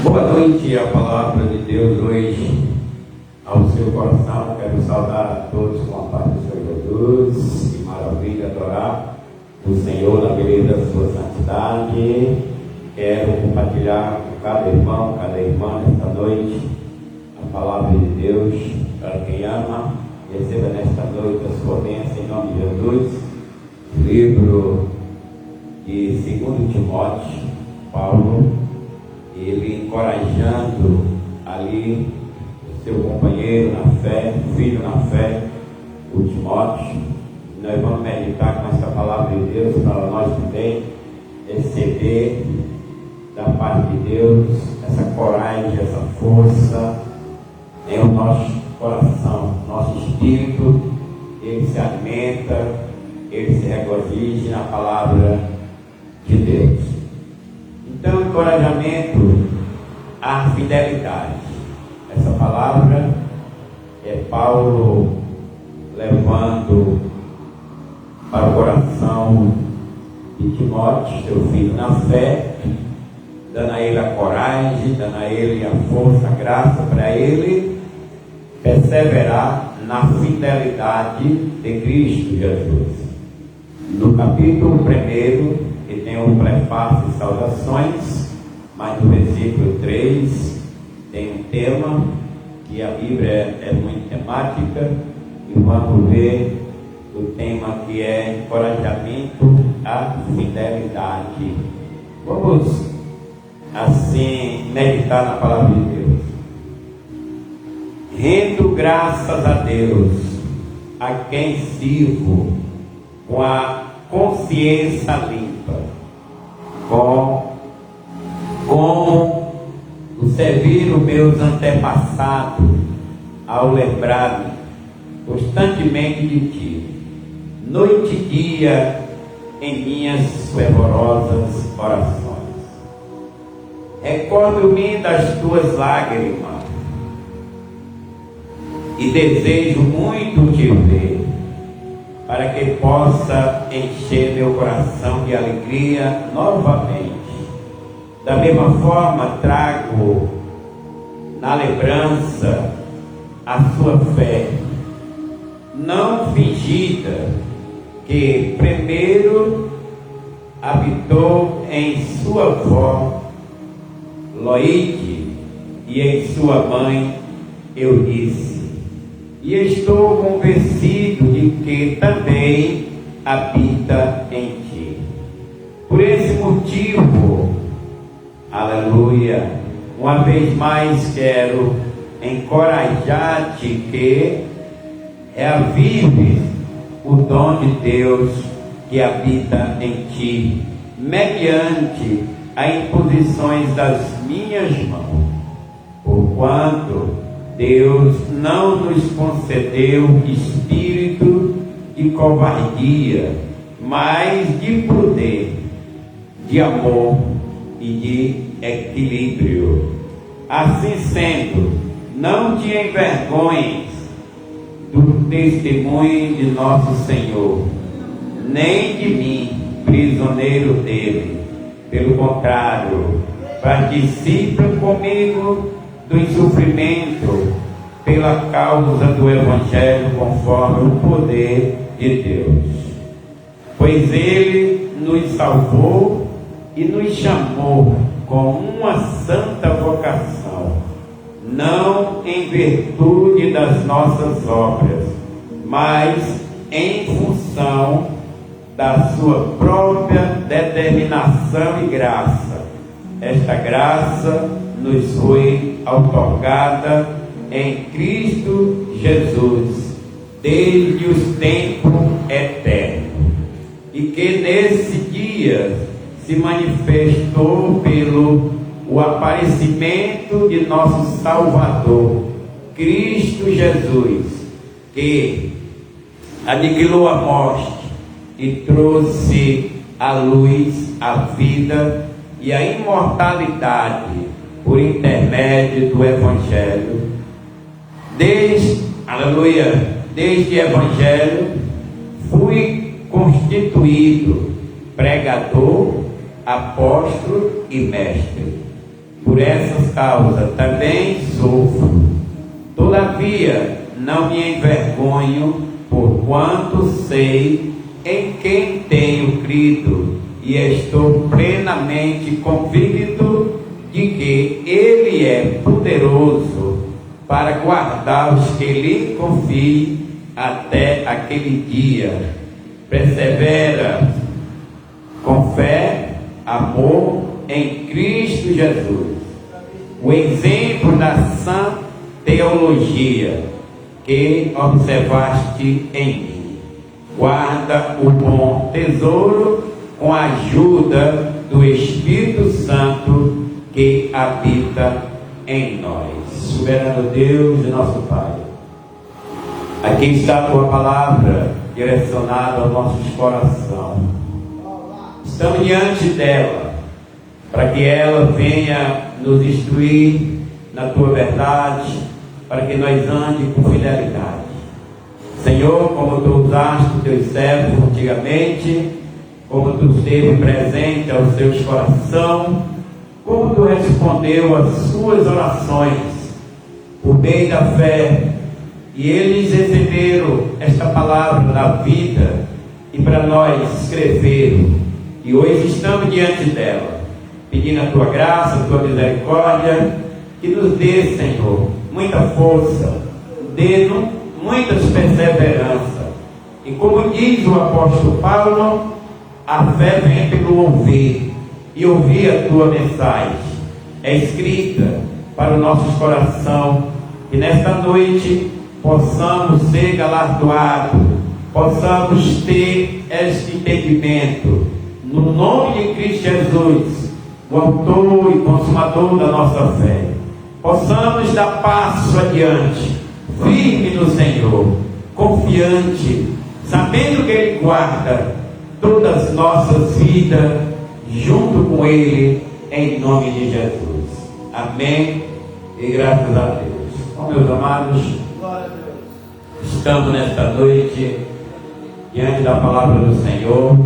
Boa noite, a palavra de Deus hoje ao seu coração. Quero saudar a todos com a paz do Senhor Jesus. Que maravilha adorar o Senhor na beleza da sua santidade. Quero compartilhar com cada irmão, cada irmã nesta noite a palavra de Deus para quem ama. Receba nesta noite a sua bênção em nome de Jesus. Livro de 2 Timóteo, Paulo, ele encorajando ali o seu companheiro na fé, filho na fé, o Timóteo. Nós vamos meditar com essa palavra de Deus para nós também receber da parte de Deus essa coragem, essa força em o nosso coração, nosso espírito. Ele se alimenta, ele se regozija na palavra de Deus. Então, encorajamento à fidelidade. Essa palavra é Paulo levando para o coração de Timóteo, seu filho na fé, dando a ele a coragem, dando a ele a força, a graça para ele perseverar na fidelidade de Cristo Jesus. No capítulo 1, que tem um prefácio e saudações, mas no versículo 3 tem um tema, que a Bíblia é muito temática, e vamos ver o tema que é encorajamento à fidelidade. Vamos assim meditar na palavra de Deus. Rendo graças a Deus, a quem sirvo com a consciência limpa, como o serviram meus antepassados ao lembrar-me constantemente de ti, noite e dia em minhas fervorosas orações. Recordo-me das tuas lágrimas e desejo muito te ver, para que possa encher meu coração de alegria novamente. Da mesma forma, trago na lembrança a sua fé, não fingida, que primeiro habitou em sua avó Loide e em sua mãe Eunice. E estou convencido de que também habita em ti. Por esse motivo, aleluia, uma vez mais quero encorajar-te que reavives o dom de Deus que habita em ti, mediante as imposições das minhas mãos, porquanto Deus não nos concedeu espírito de covardia, mas de poder, de amor e de equilíbrio. Assim sendo, não te envergonhes do testemunho de nosso Senhor, nem de mim, prisioneiro dele. Pelo contrário, participa comigo do sofrimento pela causa do Evangelho, conforme o poder de Deus. Pois ele nos salvou e nos chamou com uma santa vocação, não em virtude das nossas obras, mas em função da sua própria determinação e graça. Esta graça nos foi outorgada em Cristo Jesus, desde os tempos eternos, e que nesse dia se manifestou pelo o aparecimento de nosso Salvador, Cristo Jesus, que aniquilou a morte e trouxe à luz a vida e a imortalidade por intermédio do Evangelho. Desde o Evangelho fui constituído pregador, apóstolo e mestre. Por essas causas também sofro. Todavia, não me envergonho, porquanto sei em quem tenho crido, e estou plenamente convicto de que Ele é poderoso para guardar os que lhe confiem até aquele dia. Persevera com fé, amor em Cristo Jesus. O exemplo da sã teologia que observaste em mim. Guarda o bom tesouro com a ajuda do Espírito Santo que habita em nós. Soberano Deus e nosso Pai, aqui está a tua palavra direcionada aos nossos corações. Estamos diante dela, para que ela venha nos instruir na tua verdade, para que nós andemos com fidelidade. Senhor, como tu usaste os teus servos antigamente, como tu esteve presente aos seus corações, como tu respondeu às suas orações por meio da fé, e eles receberam esta palavra da vida e para nós escreveram, e hoje estamos diante dela, pedindo a tua graça, a tua misericórdia, que nos dê, Senhor, muita força, dê-nos muitas perseverança. E como diz o apóstolo Paulo, a fé vem pelo ouvir, e ouvir a tua mensagem é escrita para o nosso coração, e nesta noite possamos ser galardoados, possamos ter este entendimento, no nome de Cristo Jesus, o autor e consumador da nossa fé. Possamos dar passo adiante, firme no Senhor, confiante, sabendo que Ele guarda todas as nossas vidas junto com Ele, em nome de Jesus. Amém e graças a Deus. Bom, meus amados, estamos nesta noite diante da palavra do Senhor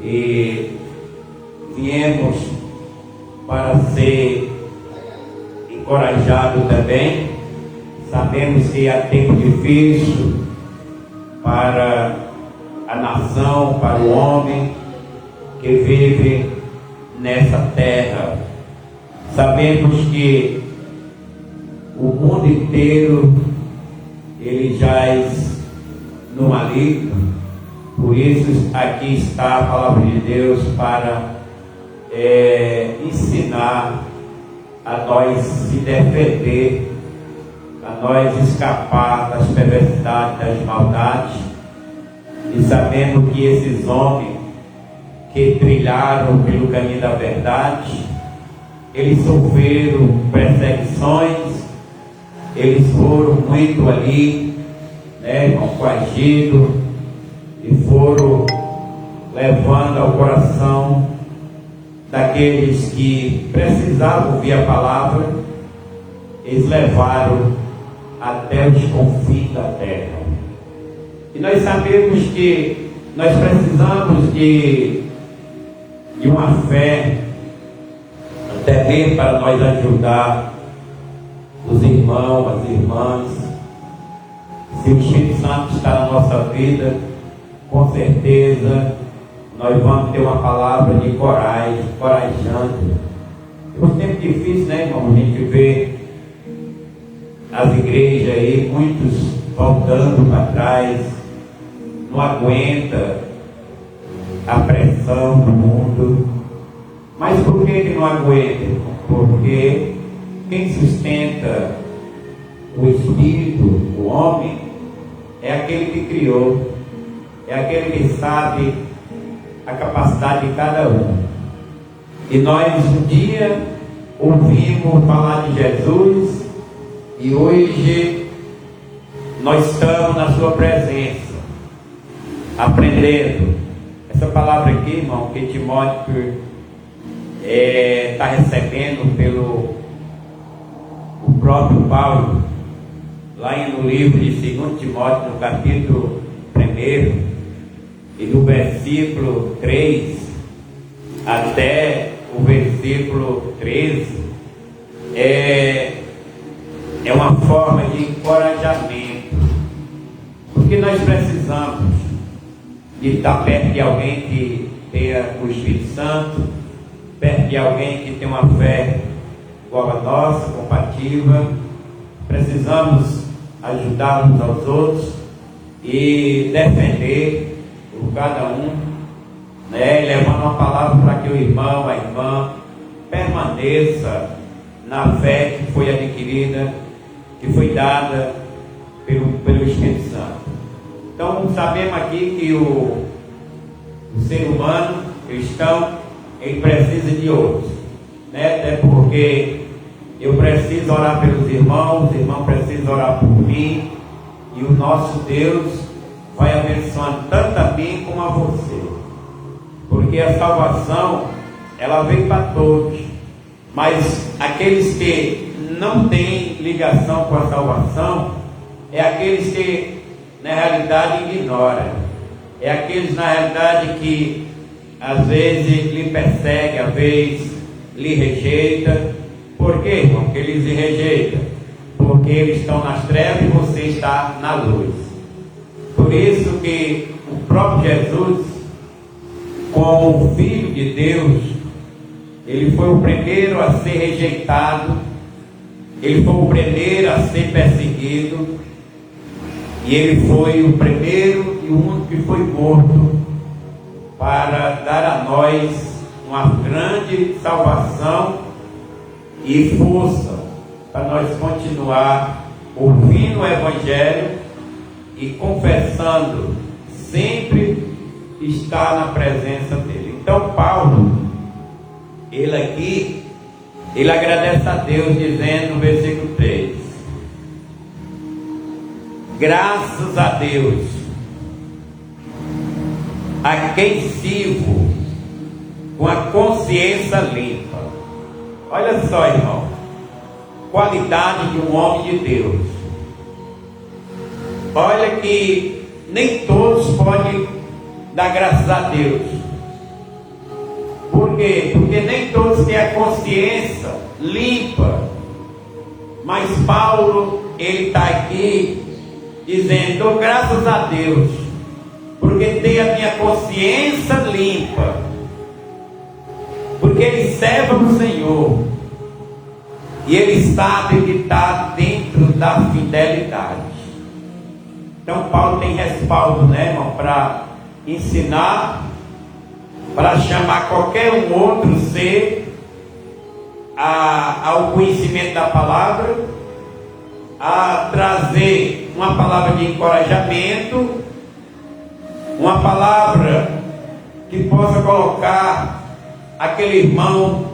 e viemos para ser encorajado também. Sabemos que há tempo difícil para a nação, para o homem que vive nessa terra. Sabemos que o mundo inteiro ele jaz no maligno. Por isso aqui está a palavra de Deus para ensinar a nós se defender, a nós escapar das perversidades, das maldades. E sabemos que esses homens que trilharam pelo caminho da verdade, eles sofreram perseguições, eles foram muito ali, coagidos, e foram levando ao coração daqueles que precisavam ouvir a palavra, eles levaram até os confins da terra. E nós sabemos que nós precisamos de uma fé, até mesmo para nós ajudar os irmãos, as irmãs. Se o Espírito Santo está na nossa vida, com certeza nós vamos ter uma palavra de coragem, corajante. É um tempo difícil, né, irmão? A gente vê as igrejas aí, muitos voltando para trás, não aguenta a pressão do mundo. Mas por que não aguenta? Porque quem sustenta o espírito, o homem, é aquele que criou, é aquele que sabe a capacidade de cada um. E nós um dia ouvimos falar de Jesus, e hoje nós estamos na sua presença, aprendendo. Essa palavra aqui, irmão, que Timóteo está recebendo pelo o próprio Paulo, lá no livro de 2 Timóteo, no capítulo 1, e do versículo 3 até o versículo 13 é uma forma de encorajamento, porque nós precisamos de estar perto de alguém que tenha o Espírito Santo, perto de alguém que tem uma fé igual a nossa, compatível. Precisamos ajudar uns aos outros e defender por cada um, né? Levando uma palavra para que o irmão, a irmã permaneça na fé que foi adquirida, que foi dada pelo Espírito Santo. Então sabemos aqui que o ser humano cristão, ele precisa de outros, né? Até porque eu preciso orar pelos irmãos, os irmãos precisam orar por mim, e o nosso Deus vai abençoando tanto a mim como a você, porque a salvação, ela vem para todos, mas aqueles que não têm ligação com a salvação, é aqueles que na realidade ignoram, é aqueles na realidade que às vezes lhe persegue, às vezes lhe rejeita. Por quê, irmão, que eles lhe rejeitam? Porque eles estão nas trevas e você está na luz. Por isso que o próprio Jesus, como o Filho de Deus, ele foi o primeiro a ser rejeitado, ele foi o primeiro a ser perseguido, e ele foi o primeiro e o único que foi morto para dar a nós uma grande salvação e força para nós continuar ouvindo o Evangelho e confessando sempre estar na presença dele. Então Paulo, ele aqui, ele agradece a Deus dizendo no versículo 3: graças a Deus, a quem sirvo com a consciência limpa. Olha só, irmão, qualidade de um homem de Deus. Olha que nem todos podem dar graças a Deus. Por quê? Porque nem todos têm a consciência limpa. Mas Paulo, ele está aqui dizendo: dou graças a Deus, porque tenho a minha consciência limpa, porque ele serve ao Senhor, e ele sabe que está dentro da fidelidade. Então Paulo tem respaldo, né, irmão, para ensinar, para chamar qualquer um outro ser ao conhecimento da palavra, a trazer uma palavra de encorajamento, uma palavra que possa colocar aquele irmão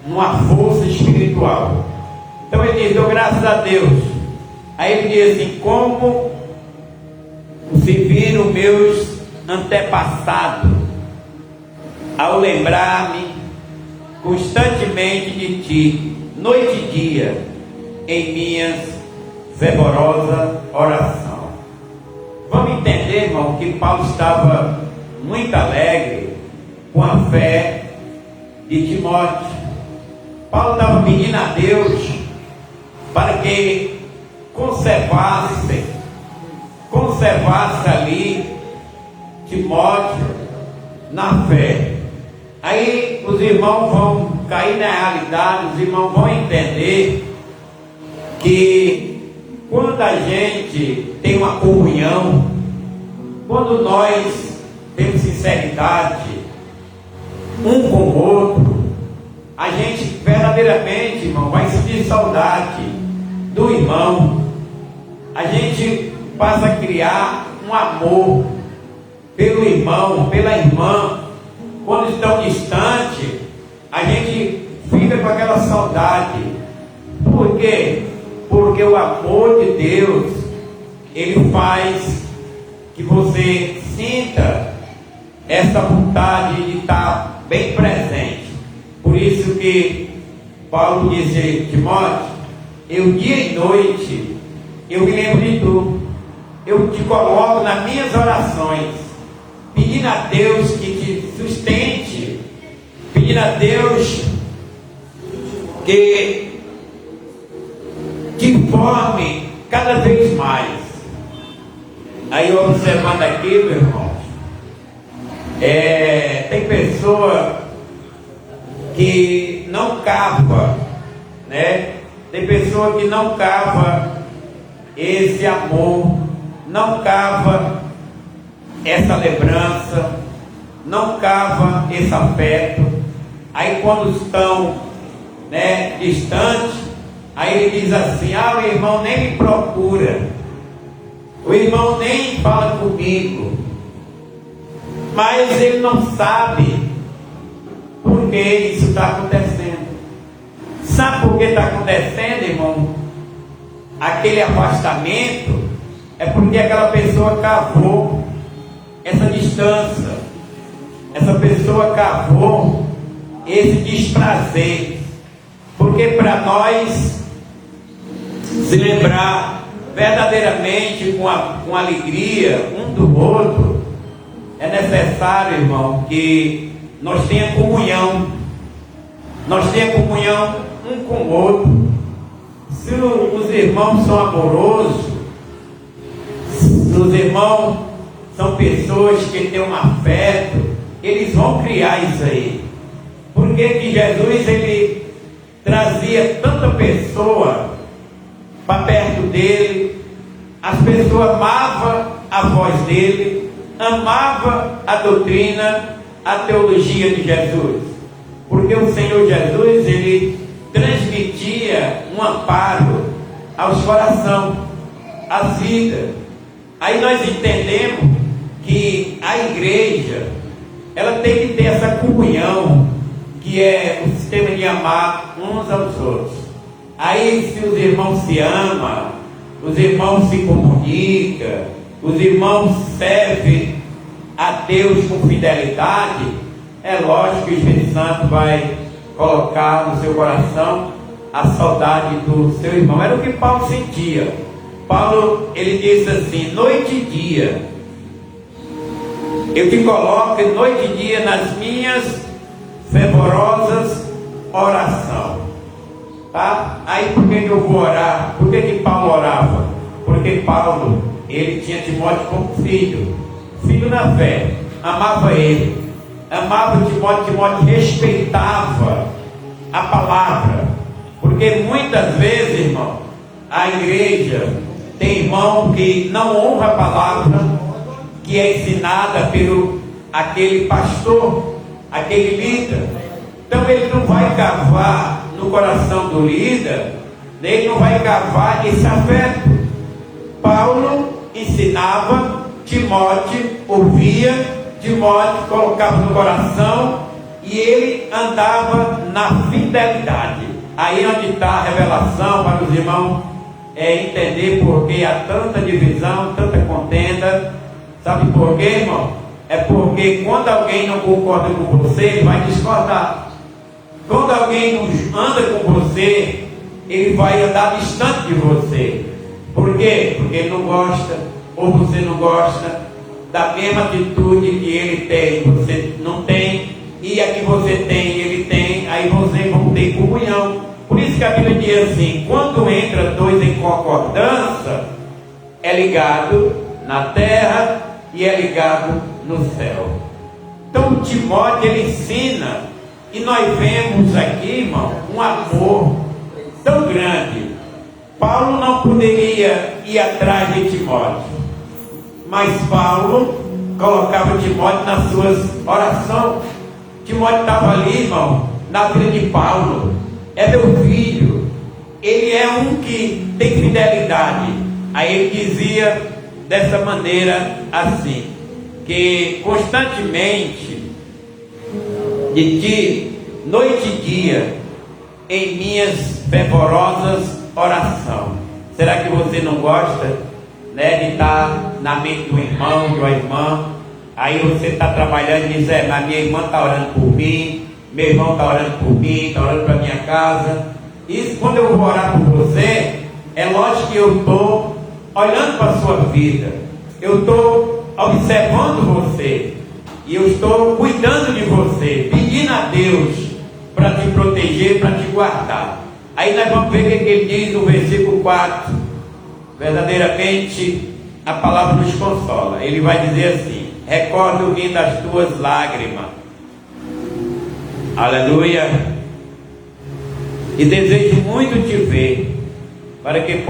numa força espiritual. Então ele diz: dou graças a Deus. Aí ele diz assim: como se viram meus antepassados, ao lembrar-me constantemente de ti, noite e dia, em minhas fervorosas orações. Vamos entender, irmão, que Paulo estava muito alegre com a fé de Timóteo. Paulo estava pedindo a Deus para que conservasse ali Timóteo na fé. Aí os irmãos vão cair na realidade, os irmãos vão entender que quando a gente tem uma comunhão, quando nós temos sinceridade um com o outro, a gente verdadeiramente, irmão, vai sentir saudade do irmão. A gente passa a criar um amor pelo irmão, pela irmã. Quando estão distantes, a gente fica com aquela saudade. Por quê? Porque o amor de Deus, ele faz que você sinta essa vontade de estar bem presente. Por isso que Paulo disse: Timóteo, eu dia e noite, eu me lembro de tu, eu te coloco nas minhas orações, pedindo a Deus que te sustente, pedindo pedir a Deus que te forme cada vez mais. Aí observando aqui, meu irmão, tem pessoa que não cava, né? Tem pessoa que não cava esse amor, não cava essa lembrança, não cava esse afeto. Aí quando estão, né, distantes, aí ele diz assim: ah, o irmão nem me procura, o irmão nem fala comigo. Mas ele não sabe por que isso está acontecendo. Sabe por que está acontecendo, irmão? Aquele afastamento é porque aquela pessoa cavou essa distância, essa pessoa cavou esse desprazer. Porque para nós se lembrar verdadeiramente com alegria um do outro, é necessário, irmão, que nós tenhamos comunhão. Nós tenhamos comunhão um com o outro. Se os irmãos são amorosos, se os irmãos são pessoas que têm um afeto, eles vão criar isso aí. Porque que Jesus, ele trazia tanta pessoa para perto dele, as pessoas amavam a voz dele, amavam a doutrina, a teologia de Jesus, porque o Senhor Jesus, ele transmitia um amparo aos corações, às vidas. Aí nós entendemos que a igreja, ela tem que ter essa comunhão, que é o sistema de amar uns aos outros. Aí se os irmãos se amam, os irmãos se comunicam, os irmãos servem a Deus com fidelidade, é lógico que o Espírito Santo vai colocar no seu coração a saudade do seu irmão. Era o que Paulo sentia. Paulo, ele disse assim: noite e dia eu te coloco noite e dia nas minhas fervorosas orações. Tá? Aí por que eu vou orar? Por que Paulo orava? Porque Paulo, ele tinha Timóteo como filho na fé, amava ele, amava Timóteo, Timóteo respeitava a palavra. Porque muitas vezes, irmão, a igreja tem irmão que não honra a palavra que é ensinada pelo aquele pastor, aquele líder. Então ele não vai cavar no coração do líder, ele não vai cavar esse afeto. Paulo ensinava, Timóteo ouvia, Timóteo colocava no coração e ele andava na fidelidade. Aí onde está a revelação para os irmãos entender por que há tanta divisão, tanta contenda. Sabe por quê, irmão? É porque quando alguém não concorda com você, ele vai discordar. Quando alguém não anda com você, ele vai andar distante de você. Por quê? Porque ele não gosta, ou você não gosta da mesma atitude que ele tem, você não tem, e a que você tem, ele tem, aí vocês vão ter comunhão. Por isso que a Bíblia diz assim: quando entra dois em concordância, é ligado na terra e é ligado no céu. Então Timóteo, ele ensina, e nós vemos aqui, irmão, um amor tão grande. Paulo não poderia ir atrás de Timóteo, mas Paulo colocava Timóteo nas suas orações. Timóteo estava ali, irmão, na vida de Paulo. É meu filho, ele é um que tem fidelidade. Aí ele dizia dessa maneira assim, que constantemente de ti, noite e dia, em minhas fervorosas orações. Será que você não gosta, né, de estar na mente do irmão, de uma irmã? Aí você está trabalhando e diz: mas minha irmã está orando por mim, meu irmão está orando por mim, está orando para minha casa. Isso, quando eu vou orar por você, é lógico que eu estou olhando para a sua vida, eu estou observando você. E eu estou cuidando de você, pedindo a Deus para te proteger, para te guardar. Aí nós vamos ver o que ele diz no versículo 4. Verdadeiramente a palavra nos consola. Ele vai dizer assim: recordo-me das tuas lágrimas, aleluia, e desejo muito te ver, para que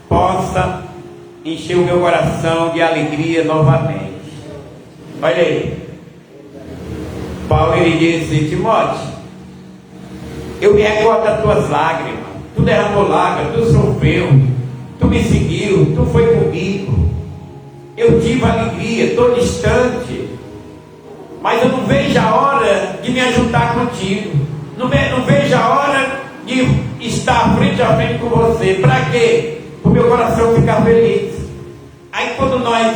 possa encher o meu coração de alegria novamente. Olha aí, Paulo, ele disse: Timóteo, eu me recordo das tuas lágrimas. Tu derramou lágrimas, tu sofreu, tu me seguiu, tu foi comigo. Eu tive alegria, estou distante, mas eu não vejo a hora de me ajuntar contigo. Não vejo a hora de estar frente a frente com você. Para quê? Para o meu coração ficar feliz. Aí quando nós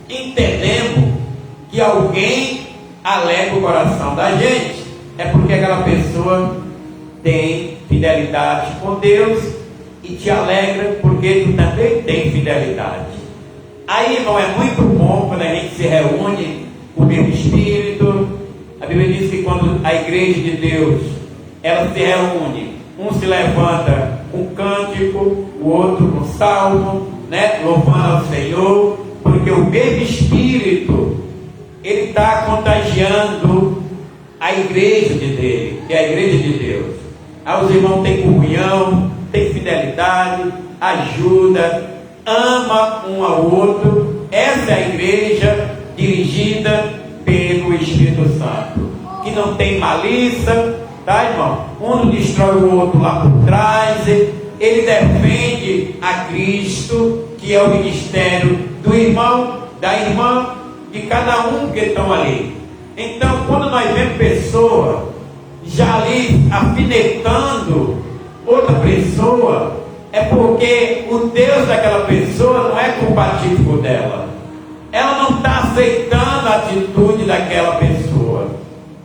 entendemos que alguém alegra o coração da gente, é porque aquela pessoa tem fidelidade com Deus e te alegra porque tu também tem fidelidade. Aí, irmão, é muito bom quando a gente se reúne com o mesmo Espírito. A Bíblia diz que quando a igreja de Deus ela se reúne, um se levanta com cântico, o outro com salmo, né, louvando ao Senhor, porque o mesmo Espírito ele está contagiando a igreja dele, que é a igreja de Deus. Aí os irmãos têm comunhão, têm fidelidade, ajuda, ama um ao outro. Essa é a igreja dirigida pelo Espírito Santo, que não tem malícia, tá, irmão? Um não destrói o outro lá por trás. Ele defende a Cristo, que é o ministério do irmão, da irmã, de cada um que estão ali. Então, quando nós vemos pessoa já ali afinetando outra pessoa, é porque o Deus daquela pessoa não é compatível com o dela. Ela não está aceitando a atitude daquela pessoa.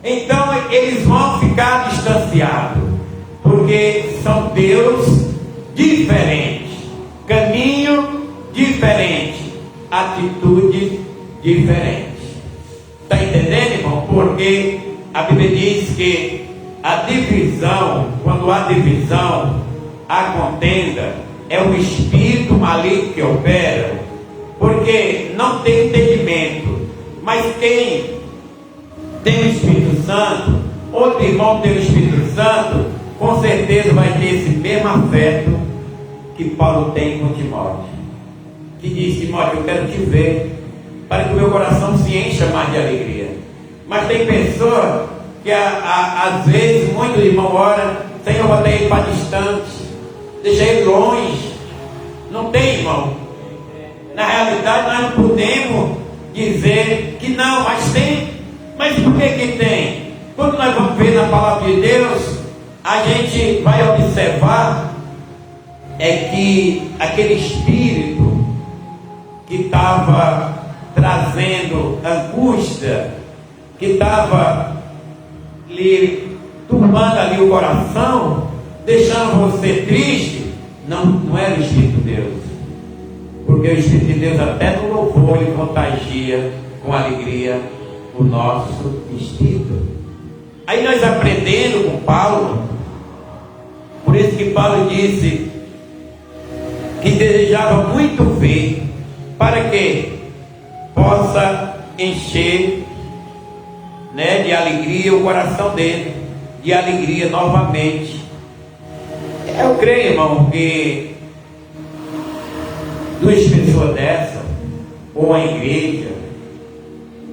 Então eles vão ficar distanciados, porque são Deus diferentes, caminho diferente, atitude diferente. Está entendendo, irmão? Porque a Bíblia diz que a divisão, quando há divisão, a contenda, é o espírito maligno que opera, porque não tem entendimento. Mas quem tem o Espírito Santo, outro irmão tem o Espírito Santo, com certeza vai ter esse mesmo afeto que Paulo tem com Timóteo, que diz: Timóteo, eu quero te ver, para que o meu coração se encha mais de alegria. Mas tem pessoa que às vezes, muitos irmãos oram: Senhor, bota ele para distante, deixa ele longe. Não tem, irmão. Na realidade nós não podemos dizer que não, mas tem. Mas por que tem? Quando nós vamos ver na palavra de Deus, a gente vai observar que aquele espírito que estava trazendo angústia, que estava lhe turbando ali o coração, deixando você triste, não era o Espírito de Deus. Porque o Espírito de Deus até no louvor ele contagia com alegria o nosso espírito. Aí nós aprendendo com Paulo, por isso que Paulo disse que desejava muito ver, para que possa encher, né, de alegria o coração dele, de alegria novamente. Eu creio, irmão, que duas pessoas dessa, ou a igreja,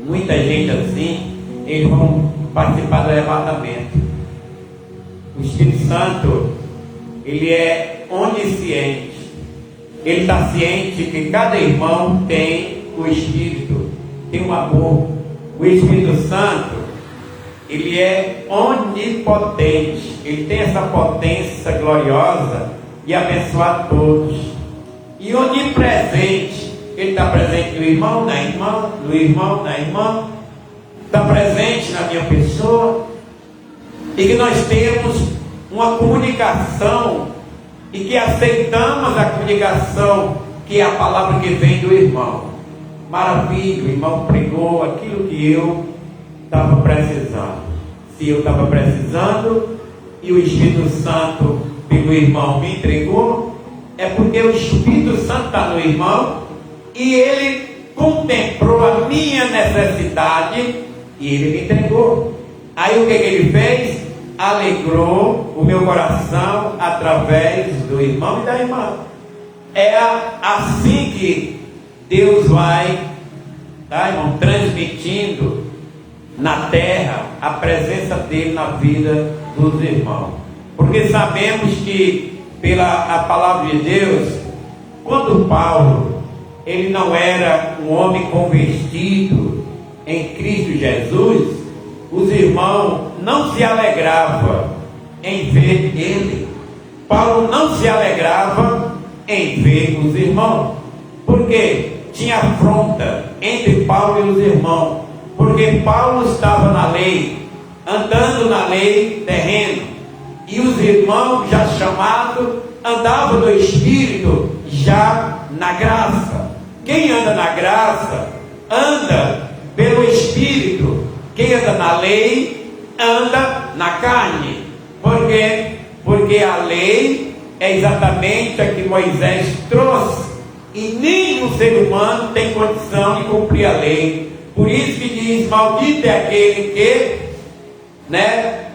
muita gente assim, eles vão participar do arrebatamento. O Espírito Santo, ele é onisciente. Ele está ciente que cada irmão tem o Espírito, tem um amor. O Espírito Santo, ele é onipotente. Ele tem essa potência gloriosa de abençoar todos. E onipresente, ele está presente no irmão, na irmã, no irmão, na irmã, está presente na minha pessoa, e que nós temos uma comunicação, e que aceitamos a comunicação, que é a palavra que vem do irmão. maravilha, o irmão pregou aquilo que eu estava precisando. Se eu estava precisando e o Espírito Santo pelo irmão me entregou, é porque o Espírito Santo está no irmão e ele contemplou a minha necessidade e ele me entregou. Aí o que ele fez? Alegrou o meu coração através do irmão e da irmã. É assim que Deus vai, tá, irmão, transmitindo na terra a presença dele na vida dos irmãos. Porque sabemos que pela a palavra de Deus, quando Paulo, ele não era um homem convertido em Cristo Jesus, os irmãos não se alegravam em ver ele. Paulo não se alegrava em ver os irmãos, porque tinha afronta entre Paulo e os irmãos, porque Paulo estava na lei, andando na lei terrena, e os irmãos já chamados andavam no Espírito, já na graça. Quem anda na graça anda pelo Espírito. Quem anda na lei anda na carne. Por quê? Porque a lei é exatamente a que Moisés trouxe, e nenhum ser humano tem condição de cumprir a lei. Por isso que diz: maldito é aquele que,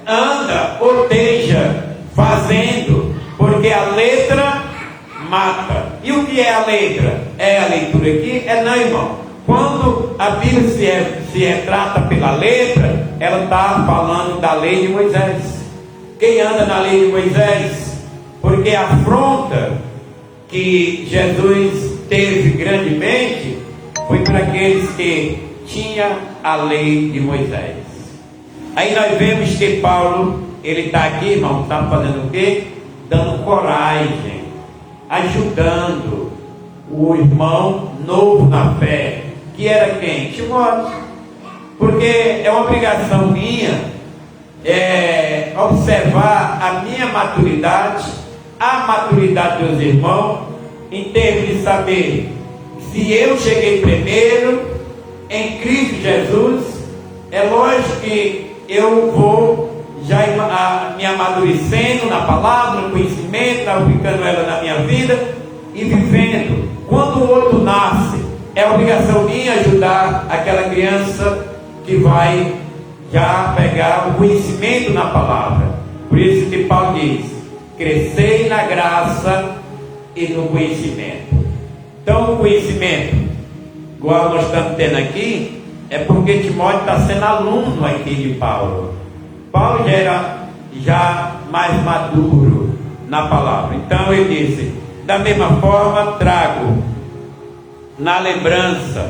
anda, ou esteja fazendo, porque a letra mata. E o que é a letra? É a leitura aqui? Não, irmão. Quando a Bíblia se retrata pela letra, ela está falando da lei de Moisés. Quem anda na lei de Moisés? Porque a afronta que Jesus teve grandemente foi para aqueles que tinham a lei de Moisés. Aí nós vemos que Paulo, ele está aqui, irmão, está fazendo o quê? Dando coragem, ajudando o irmão novo na fé, que era quem? Timóteo. Porque é uma obrigação minha observar a minha maturidade, a maturidade dos irmãos, em termos de saber se eu cheguei primeiro em Cristo Jesus. É lógico que eu vou já me amadurecendo na palavra, no conhecimento, aplicando ela na minha vida e vivendo. Quando o outro nasce, é obrigação minha ajudar aquela criança que vai já pegar o conhecimento na palavra. Por isso que Paulo diz: crescei na graça e no conhecimento. Então o conhecimento, igual nós estamos tendo aqui, é porque Timóteo está sendo aluno aqui de Paulo. Paulo já era mais maduro na palavra. Então ele disse: da mesma forma trago na lembrança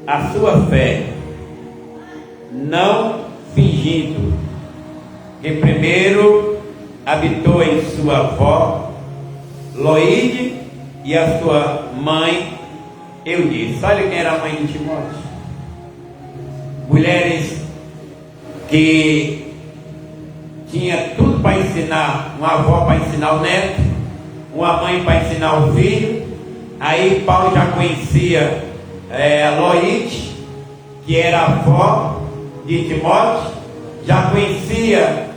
a sua fé, não fingindo, que primeiro habitou em sua avó Loide e a sua mãe Eunice. Olha quem era a mãe de Timóteo. Mulheres que tinha tudo para ensinar, uma avó para ensinar o neto, uma mãe para ensinar o filho. Aí Paulo já conhecia Loide, que era a avó de Timóteo, já conhecia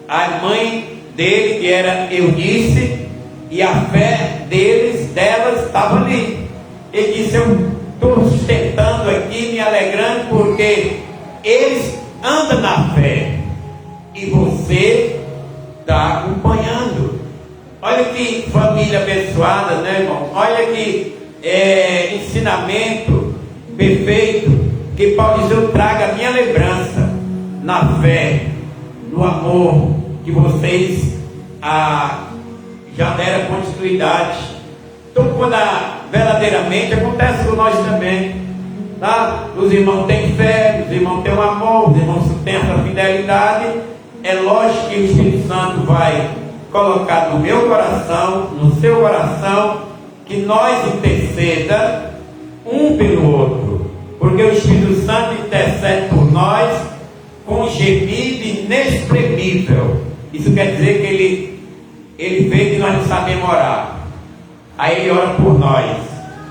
a mãe dele, que era Eunice, e a fé delas estava ali. Ele disse: eu estou sustentando aqui, me alegrando, porque eles andam na fé e você está acompanhando. Olha que família abençoada, né, irmão? Olha que ensinamento perfeito, que Paulo diz: eu trago a minha lembrança na fé, no amor, que vocês já deram continuidade. Então, quando verdadeiramente acontece com nós também, tá? Os irmãos têm fé, os irmãos têm um amor, os irmãos têm essa fidelidade. É lógico que o Espírito Santo vai colocar no meu coração, no seu coração, que nós interceda um pelo outro, porque o Espírito Santo intercede por nós com gemido inexprimível. Isso quer dizer que ele vê que nós não sabemos orar, aí ele ora por nós,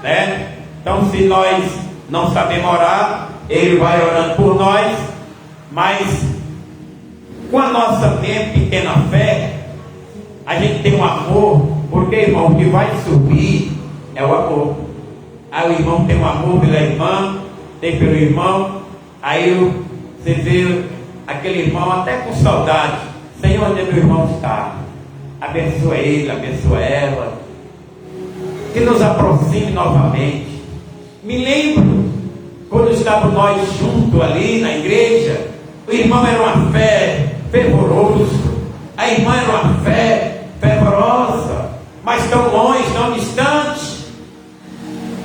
né? Então, se nós não sabemos orar, Ele vai orando por nós, mas com a nossa mesma pequena fé, a gente tem um amor, porque, irmão, o que vai subir é o amor. Aí o irmão tem um amor pela irmã, tem pelo irmão, aí você vê aquele irmão até com saudade. Senhor, onde meu irmão está? Abençoa ele, abençoa ela, que nos aproxime novamente. Me lembro quando estávamos nós juntos ali na igreja, o irmão era uma fé fervoroso, a irmã era uma fé fervorosa, mas tão longe, tão distante.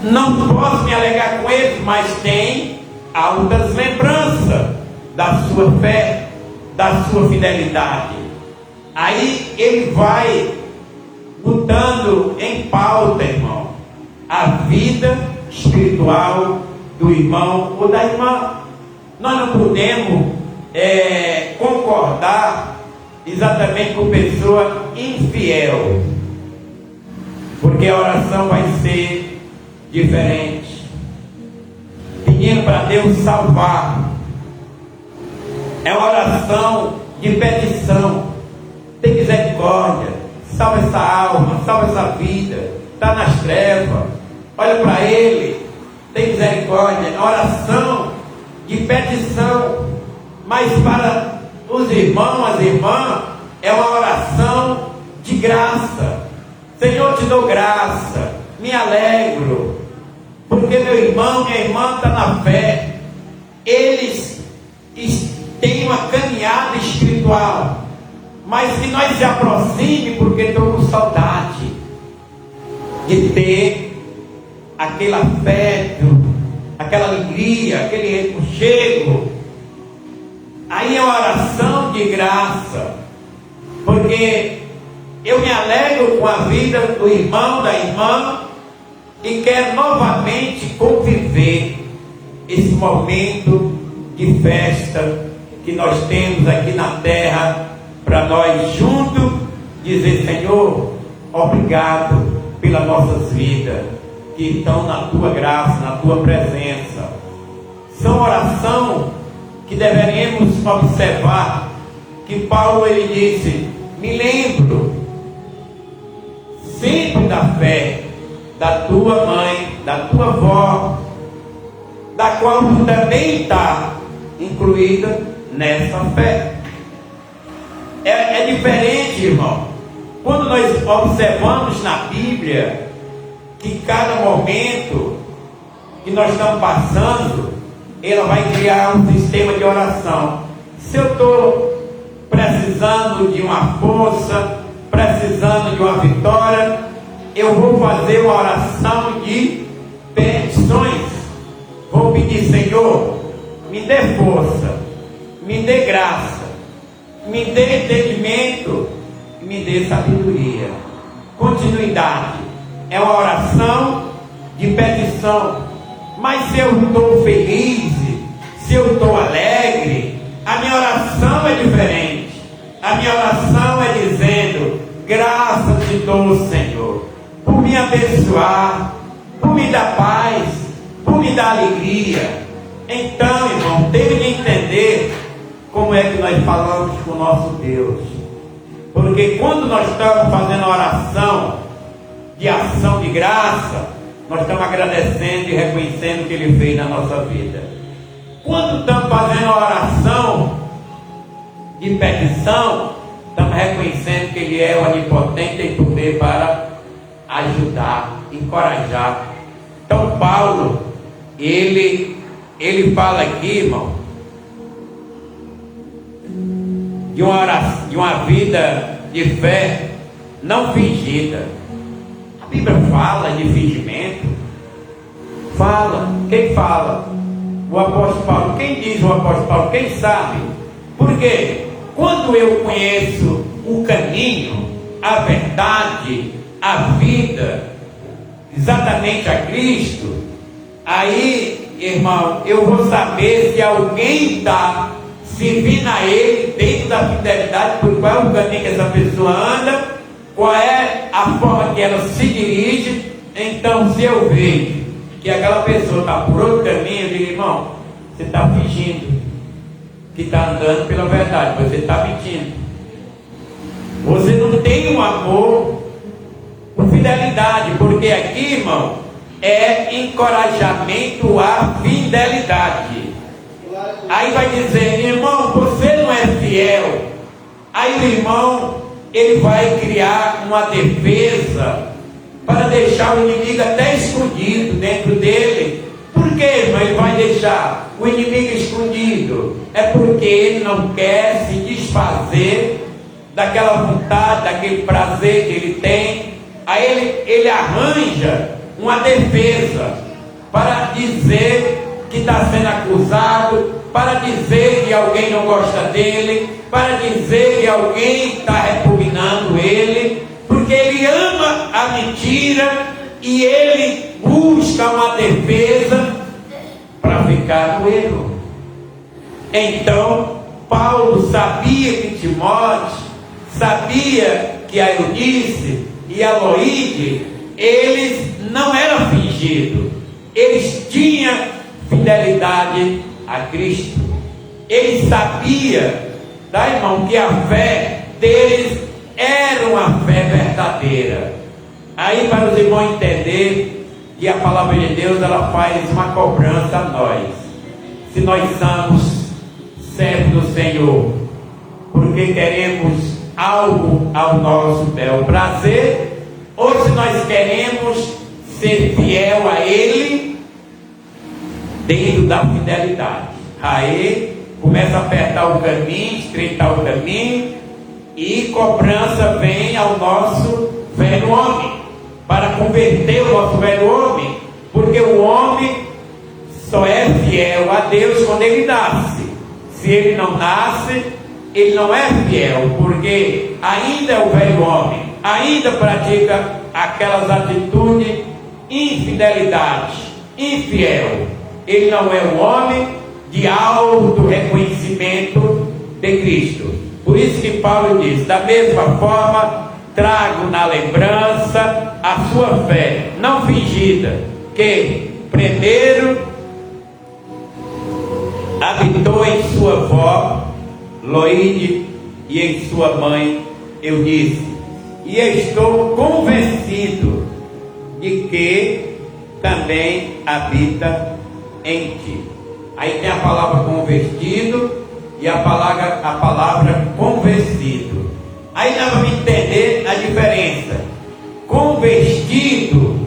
Não posso me alegar com eles, mas tem altas lembranças da sua fé, da sua fidelidade. Aí ele vai botando em pauta, irmão, a vida espiritual do irmão ou da irmã. Nós não podemos concordar exatamente com pessoa infiel, porque a oração vai ser diferente, pedindo para Deus salvar. É uma oração de petição. Tem misericórdia, salva essa alma, salva essa vida, está nas trevas, olha para Ele, tem misericórdia. É oração de petição. Mas para os irmãos, as irmãs, é uma oração de graça. Senhor, te dou graça, me alegro, porque meu irmão, minha irmã está na fé, eles têm uma caminhada espiritual, mas que nós se aproxime, porque estou com saudade de ter aquele afeto, aquela alegria, aquele reconchego. Aí é uma oração de graça, porque eu me alegro com a vida do irmão, da irmã, e quero novamente conviver esse momento de festa que nós temos aqui na terra, para nós juntos dizer: Senhor, obrigado pelas nossas vidas que estão na tua graça, na tua presença. São oração que deveríamos observar, que Paulo ele disse: me lembro sempre da fé da tua mãe, da tua avó, da qual tu também está incluída nessa fé. É diferente, irmão, quando nós observamos na Bíblia que cada momento que nós estamos passando, ela vai criar um sistema de oração. Se eu estou precisando de uma força, precisando de uma vitória, eu vou fazer uma oração de petições. Vou pedir: Senhor, me dê força, me dê graça, me dê entendimento, me dê sabedoria. Continuidade. É uma oração de petição. Mas se eu estou feliz, se eu estou alegre, a minha oração é diferente. A minha oração é dizendo: graças te dou, Senhor, por me abençoar, por me dar paz, por me dar alegria. Então, irmão, teve de entender como é que nós falamos com o nosso Deus. Porque quando nós estamos fazendo a oração de ação de graça, nós estamos agradecendo e reconhecendo o que Ele fez na nossa vida. Quando estamos fazendo a oração de petição, estamos reconhecendo que Ele é onipotente e tem poder para ajudar, encorajar. Então Paulo, ele fala aqui, irmão, de uma oração, de uma vida de fé não fingida. A Bíblia fala de fingimento? Fala. Quem fala? O apóstolo Paulo. Quem diz o apóstolo Paulo? Quem sabe? Porque quando eu conheço o caminho, a verdade, a vida, exatamente a Cristo, aí, irmão, eu vou saber se alguém está servindo a Ele dentro da fidelidade, por qual é o caminho que essa pessoa anda, qual é a forma que ela se dirige. Então, se eu vejo que aquela pessoa está por outro caminho, eu digo, irmão, você está fingindo que está andando pela verdade, você está mentindo. Você não tem um amor com fidelidade, porque aqui, irmão, é encorajamento à fidelidade. Aí vai dizer, irmão, você não é fiel. Aí o irmão, ele vai criar uma defesa para deixar o inimigo até escondido dentro dele. Por que, irmão, ele vai deixar o inimigo escondido? É porque ele não quer se desfazer daquela vontade, daquele prazer que ele tem. Aí ele arranja uma defesa para dizer que está sendo acusado, para dizer que alguém não gosta dele, para dizer que alguém está repugnando ele, porque ele ama a mentira e ele busca uma defesa para ficar no erro. Então, Paulo sabia que Timóteo, sabia que a Eunice e a Loide, eles não eram fingidos, eles tinham fidelidade a Cristo. Ele sabia, tá, irmão, que a fé deles era uma fé verdadeira. Aí, para os irmãos entender que a palavra de Deus, ela faz uma cobrança a nós. Se nós somos servos do Senhor, porque queremos algo ao nosso bel prazer, ou se nós queremos ser fiel a Ele dentro da fidelidade. Aí começa a apertar o caminho, estreitar o caminho, e cobrança vem ao nosso velho homem, para converter o nosso velho homem, porque o homem só é fiel a Deus quando ele nasce. Se ele não nasce, ele não é fiel, porque ainda é o velho homem, ainda pratica aquelas atitudes, infidelidade, infiel. Ele não é um homem de alto reconhecimento de Cristo. Por isso que Paulo diz, da mesma forma, trago na lembrança a sua fé, não fingida, que primeiro habitou em sua avó Loide e em sua mãe Eunice, e estou convencido de que também habita em ti. Aí tem a palavra convertido e a palavra convencido. Aí nós vamos entender a diferença. Convertido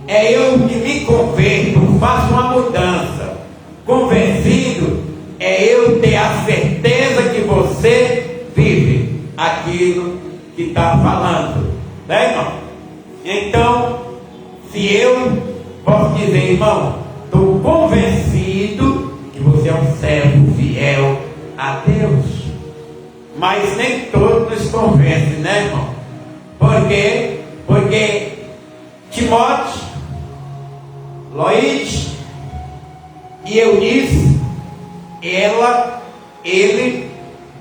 é eu que me converto, faço uma mudança. Convencido é eu ter a certeza que você vive aquilo que está falando, né, irmão? Então, se eu posso dizer, irmão, estou convencido que você é um servo fiel a Deus, mas nem todos nos convencem, né, irmão? Por quê? Porque Timóteo, Loide e Eunice, ele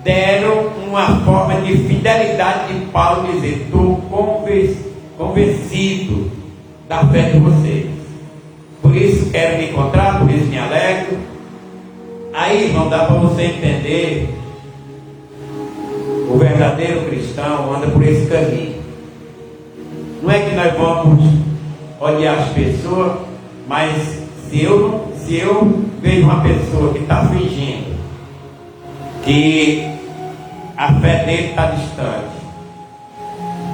deram uma forma de fidelidade de Paulo dizer, estou convencido da fé de vocês, por isso quero me encontrar, por isso me alegro. Aí, irmão, dá para você entender, o verdadeiro cristão anda por esse caminho. Não é que nós vamos odiar as pessoas, mas se eu vejo uma pessoa que está fingindo que a fé dele está distante,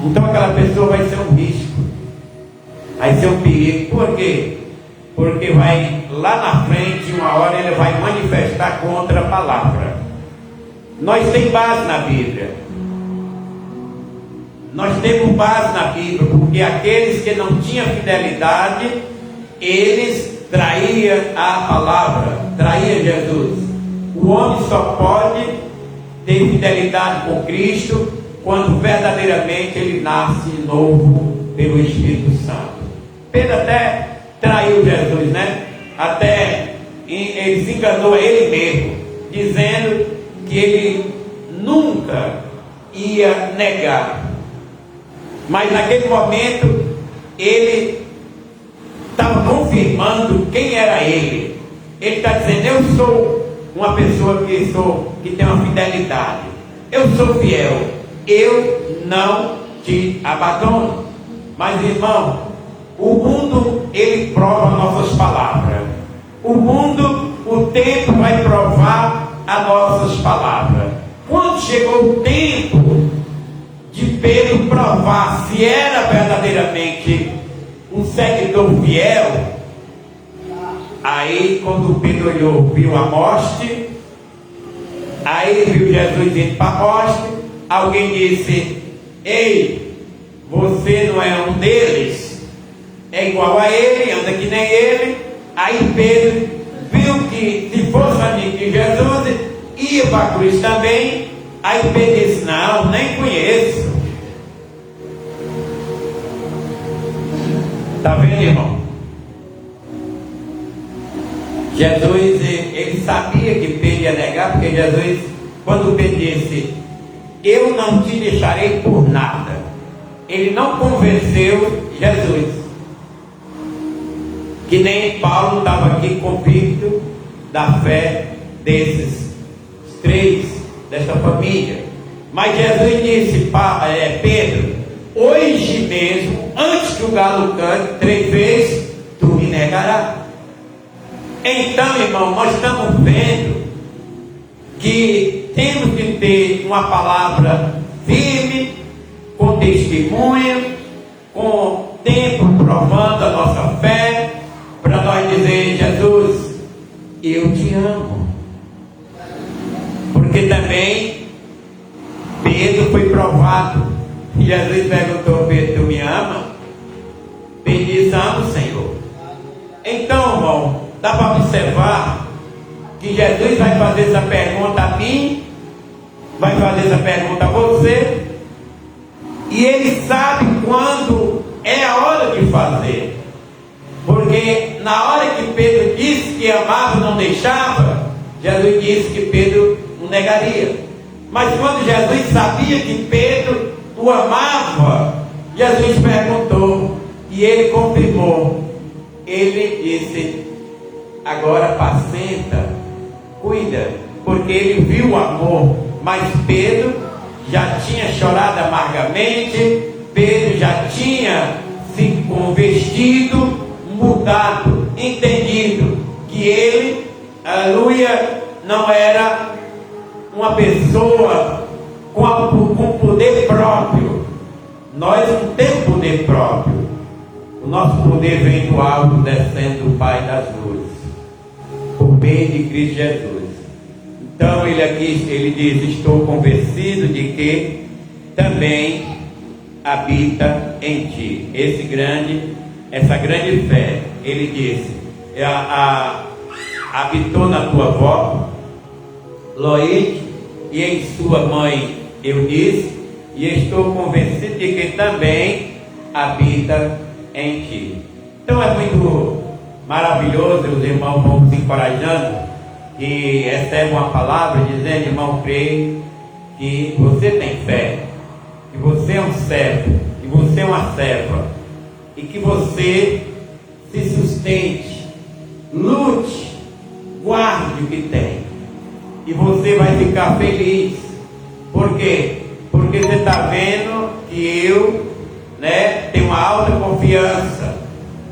então aquela pessoa vai ser um risco, vai ser um perigo. Por quê? Porque vai lá na frente, uma hora ele vai manifestar contra a palavra. Nós temos base na Bíblia. Nós temos base na Bíblia, porque aqueles que não tinham fidelidade, eles traíam a palavra, traíam Jesus. O homem só pode ter fidelidade com Cristo quando verdadeiramente ele nasce de novo pelo Espírito Santo. Pedro até traiu Jesus, né? Até ele se enganou a ele mesmo, dizendo que ele nunca ia negar. Mas naquele momento ele estava confirmando quem era ele. Ele está dizendo: eu sou uma pessoa que tem uma fidelidade, eu sou fiel, eu não te abandono. Mas, irmão, o mundo, ele prova nossas palavras. O mundo, o tempo vai provar as nossas palavras. Quando chegou o tempo de Pedro provar se era verdadeiramente um seguidor fiel, aí quando Pedro olhou, viu a morte, aí viu Jesus indo para a morte, alguém disse: ei, você não é um deles, é igual a ele, anda que nem ele. Aí Pedro viu que se fosse amigo de Jesus, ia para a cruz também. Aí Pedro disse: não, nem conheço. Está vendo, irmão? Jesus, ele sabia que Pedro ia negar, porque Jesus, quando Pedro disse: eu não te deixarei por nada, ele não convenceu Jesus. Que nem Paulo estava aqui convicto da fé desses três, dessa família. Mas Jesus disse: Pedro, hoje mesmo, antes que o galo cante 3 vezes, tu me negarás. Então, irmão, nós estamos vendo que temos que ter uma palavra firme, com testemunho, com tempo provando a nossa fé, para nós dizer: Jesus, eu te amo. Porque também Pedro foi provado. E Jesus perguntou: Pedro, tu me ama? Pedro disse: amo, Senhor. Então, irmão, dá para observar que Jesus vai fazer essa pergunta a mim, vai fazer essa pergunta a você, e ele sabe quando é a hora de fazer. Porque na hora que Pedro disse que amava e não deixava, Jesus disse que Pedro o negaria. Mas quando Jesus sabia que Pedro o amava, Jesus perguntou, e ele confirmou. Ele disse: agora apacenta, cuida, porque ele viu o amor. Mas Pedro já tinha chorado amargamente, Pedro já tinha se convertido, mudado, entendido que ele, aleluia, não era uma pessoa com poder próprio. Nós não temos poder próprio. O nosso poder vem do alto, descendo do Pai das luzes, por meio de Cristo Jesus. Então ele diz: estou convencido de que também habita em ti essa grande fé. Ele disse: habitou na tua avó Loide e em sua mãe Eunice, e estou convencido de que também habita em ti. Então é muito maravilhoso, os irmãos vão se encorajando e recebem uma palavra dizendo: irmão, creio que você tem fé, que você é um servo, que você é uma serva, e que você se sustente, lute, guarde o que tem, e você vai ficar feliz. Por quê? Porque você está vendo que eu, tenho uma alta confiança,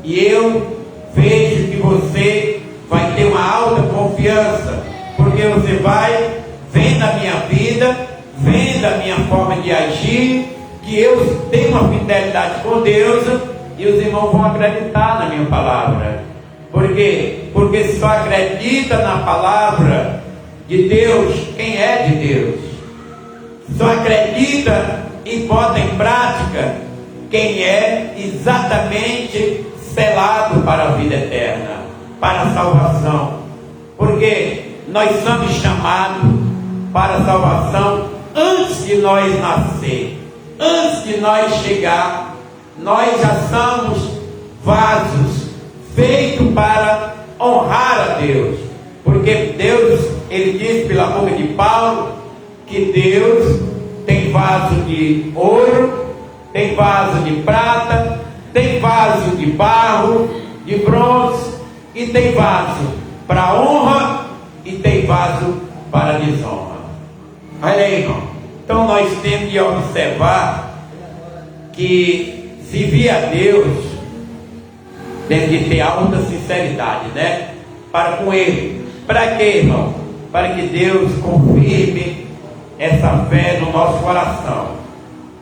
e eu vejo que você vai ter uma alta confiança, porque você vai vendo a minha vida, vendo a minha forma de agir, que eu tenho uma fidelidade com Deus, e os irmãos vão acreditar na minha palavra. Por quê? Porque só acredita na palavra de Deus quem é de Deus. Só acredita e bota em prática quem é exatamente selado para a vida eterna, para a salvação. Porque nós somos chamados para a salvação antes de nós nascer, antes de nós chegar. Nós já somos vasos feitos para honrar a Deus. Porque Deus, ele diz pela boca de Paulo, que Deus tem vaso de ouro, tem vaso de prata, tem vaso de barro, de bronze, e tem vaso para honra e tem vaso para desonra. Olha aí, irmão. Então nós temos que observar que servir a Deus tem que ter alta sinceridade, né? Para com Ele. Para quê, irmão? Para que Deus confirme essa fé no nosso coração.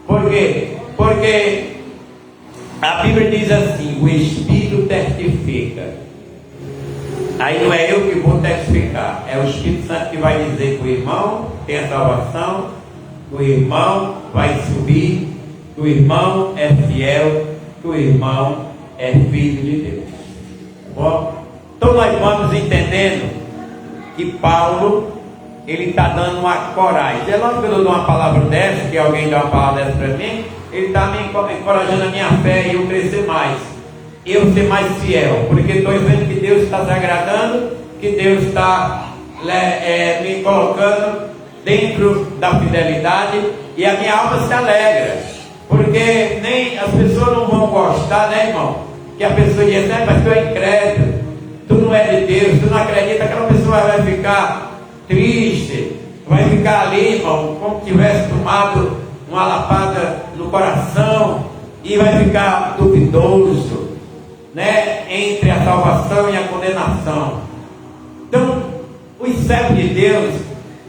Por quê? Porque a Bíblia diz assim: o Espírito testifica. Aí não é eu que vou testificar, é o Espírito Santo que vai dizer que o irmão tem a salvação, que o irmão vai subir, que o irmão é fiel, que o irmão é filho de Deus. Tá bom? Então nós vamos entendendo que Paulo, ele está dando uma coragem. É logo que eu dou uma palavra dessa, que alguém dá uma palavra dessa para mim, ele está me encorajando a minha fé e eu crescer mais, eu ser mais fiel, porque estou vendo que Deus está se agradando, que Deus está me colocando dentro da fidelidade, e a minha alma se alegra, porque nem as pessoas não vão gostar, né, irmão? Que a pessoa diz: mas tu é incrédulo, tu não é de Deus, tu não acredita. Aquela pessoa vai ficar triste, vai ficar ali, irmão, como se tivesse tomado uma lapada no coração, e vai ficar duvidoso, né, entre a salvação e a condenação. Então, o servo de Deus,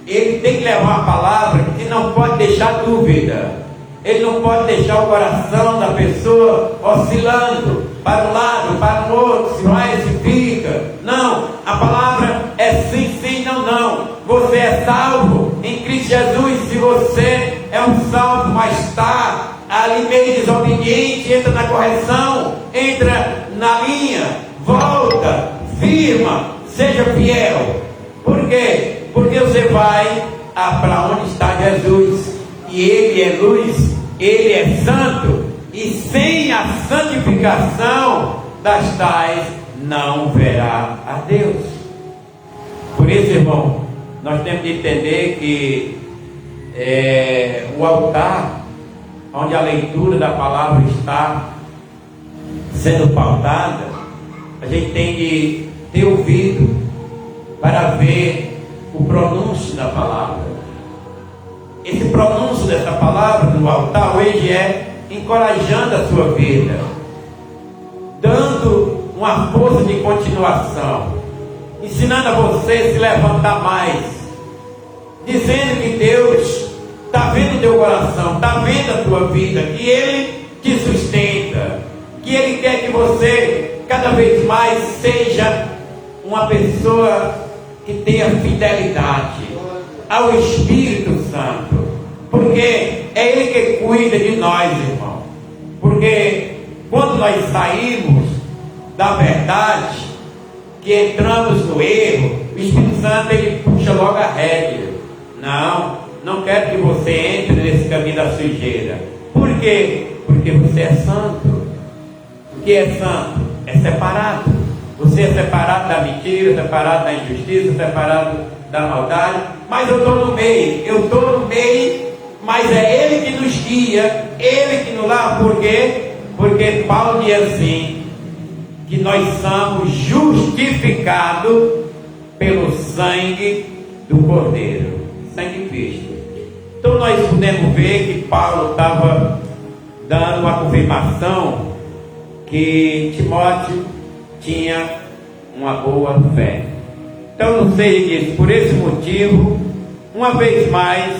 ele tem que levar a palavra que não pode deixar dúvida. Ele não pode deixar o coração da pessoa oscilando para um lado, para o outro, se vai, se fica. Não, a palavra é sim, sim, não, não. Você é salvo em Cristo Jesus. Se você é um salvo, mas está ali meio desobediente, entra na correção, entra na linha, volta, firma, seja fiel. Por quê? Porque você vai para onde está Jesus, e Ele é luz, Ele é santo, e sem a santificação das tais não verá a Deus. Por isso, irmão, nós temos que entender que o altar, onde a leitura da palavra está sendo pautada, a gente tem que ter ouvido para ver o pronúncio da palavra. Esse pronúncio dessa palavra no altar hoje é encorajando a sua vida, dando uma força de continuação, ensinando a você a se levantar mais, dizendo que Deus está vendo o teu coração, está vendo a tua vida, que Ele te sustenta, que Ele quer que você cada vez mais seja uma pessoa que tenha fidelidade ao Espírito Santo, porque é Ele que cuida de nós, irmão. Porque quando nós saímos da verdade, que entramos no erro, o Espírito Santo ele puxa logo a rédea. Não quero que você entre nesse caminho da sujeira. Por quê? Porque você é santo. O que é santo? É separado. Você é separado da mentira, separado da injustiça, separado da maldade. Mas eu estou no meio, mas é Ele que nos guia, Ele que nos lava. Por quê? Porque Paulo diz assim, que nós somos justificados pelo sangue do Cordeiro, sangue de Cristo. Então nós podemos ver que Paulo estava dando uma confirmação que Timóteo tinha uma boa fé. Então não sei disso, por esse motivo, uma vez mais,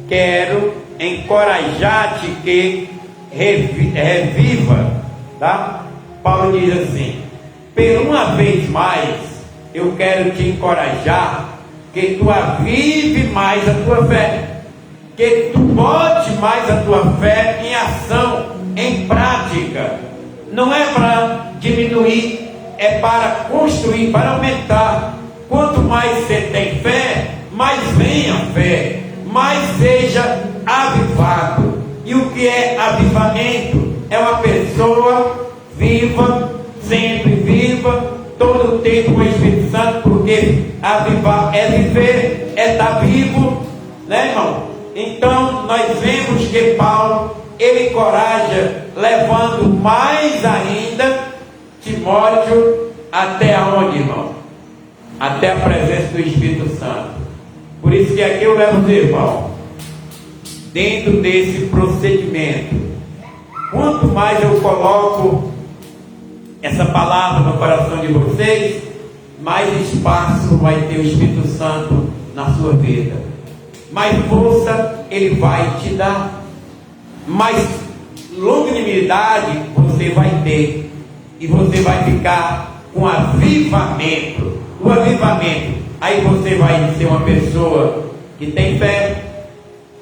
quero encorajar-te que reviva, tá? Paulo diz assim: por uma vez mais, eu quero te encorajar que tu avive mais a tua fé, que tu bote mais a tua fé em ação, em prática. Não é para diminuir, é para construir, para aumentar. Quanto mais você tem fé, mais vem a fé, mais seja avivado. E o que é avivamento? É uma pessoa viva, sempre viva, todo o tempo com o Espírito Santo, porque avivar é viver, é estar vivo, né, irmão? Então nós vemos que Paulo, ele encoraja, levando mais ainda Timóteo até aonde, irmão? Até a presença do Espírito Santo. Por isso que aqui eu levo os irmãos dentro desse procedimento. Quanto mais eu coloco essa palavra no coração de vocês, mais espaço vai ter o Espírito Santo na sua vida, mais força Ele vai te dar, mais longanimidade você vai ter, e você vai ficar com avivamento. O avivamento, aí você vai ser uma pessoa que tem fé,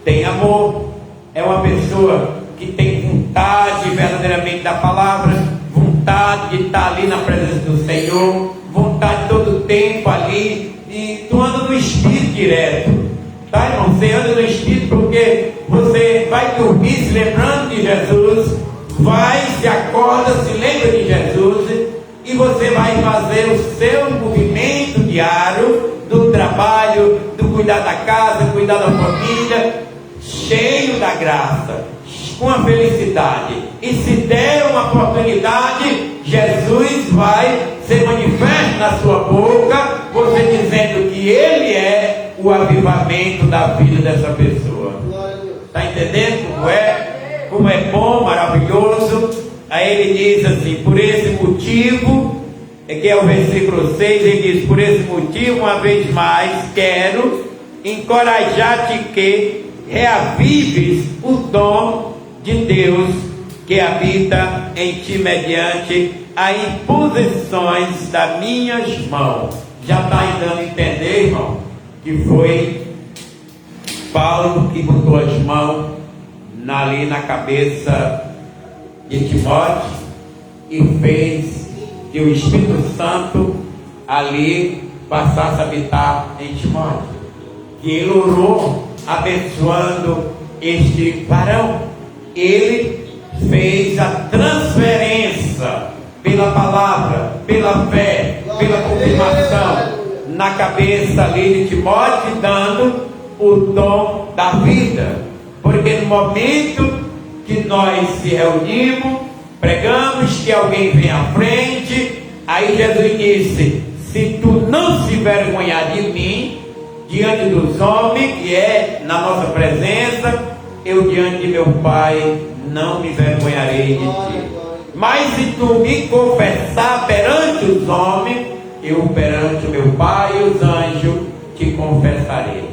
tem amor, é uma pessoa que tem vontade verdadeiramente da palavra, vontade de estar ali na presença do Senhor, vontade todo o tempo ali, e tu anda no Espírito direto, tá, irmão? Você anda no Espírito porque você vai dormir se lembrando de Jesus, vai, se acorda, se lembra de Jesus, e você vai fazer o seu movimento diário do trabalho, do cuidar da casa, cuidar da família, cheio da graça, com a felicidade. E se der uma oportunidade, Jesus vai ser manifesto na sua boca, você dizendo que Ele é o avivamento da vida dessa pessoa. Está entendendo como é? Como é bom, maravilhoso. Aí ele diz assim: por esse motivo, que é o versículo 6, ele diz: por esse motivo, uma vez mais, quero encorajar-te que reavives o dom de Deus que habita em ti mediante as imposições das minhas mãos. Já está dando a entender, irmão, que foi Paulo que botou as mãos ali na cabeça de Timóteo e fez que o Espírito Santo ali passasse a habitar em Timóteo. Que ele orou abençoando este varão. Ele fez a transferência pela palavra, pela fé, pela confirmação na cabeça ali de Timóteo, dando o dom da vida. Porque no momento que nós se reunimos, pregamos, que alguém vem à frente, aí Jesus disse: se tu não se envergonhar de mim diante dos homens, que é na nossa presença, eu diante de meu Pai não me envergonharei de ti. Mas se tu me confessar perante os homens, eu perante o meu Pai e os anjos te confessarei.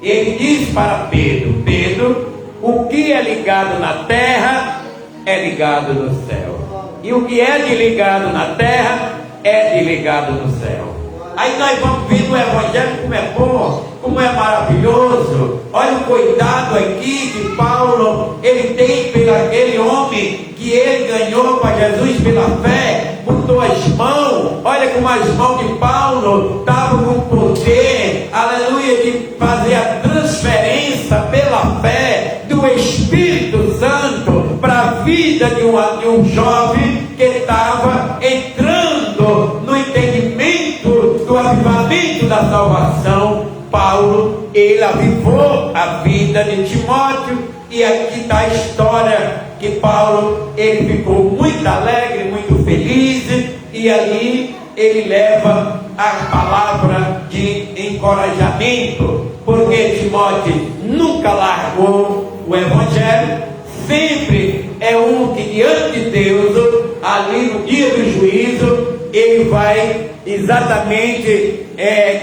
Ele diz para Pedro: Pedro, o que é ligado na terra é ligado no céu, e o que é de ligado na terra é de ligado no céu. Aí nós vamos ver no Evangelho como é bom, como é maravilhoso. Olha o cuidado aqui que Paulo ele tem pelo aquele homem que ele ganhou para Jesus pela fé, botou as mãos. Olha como as mãos de Paulo estavam com poder, aleluia, de fazer a transferência pela fé do Espírito Santo para a vida de um jovem que estava entrando no entendimento do avivamento da salvação. Paulo, ele avivou a vida de Timóteo, e aqui está a história que Paulo, ele ficou muito alegre, muito feliz, e ali ele leva a palavra de encorajamento, porque Timóteo nunca largou o Evangelho, sempre é um que diante de Deus, ali no dia do juízo, ele vai exatamente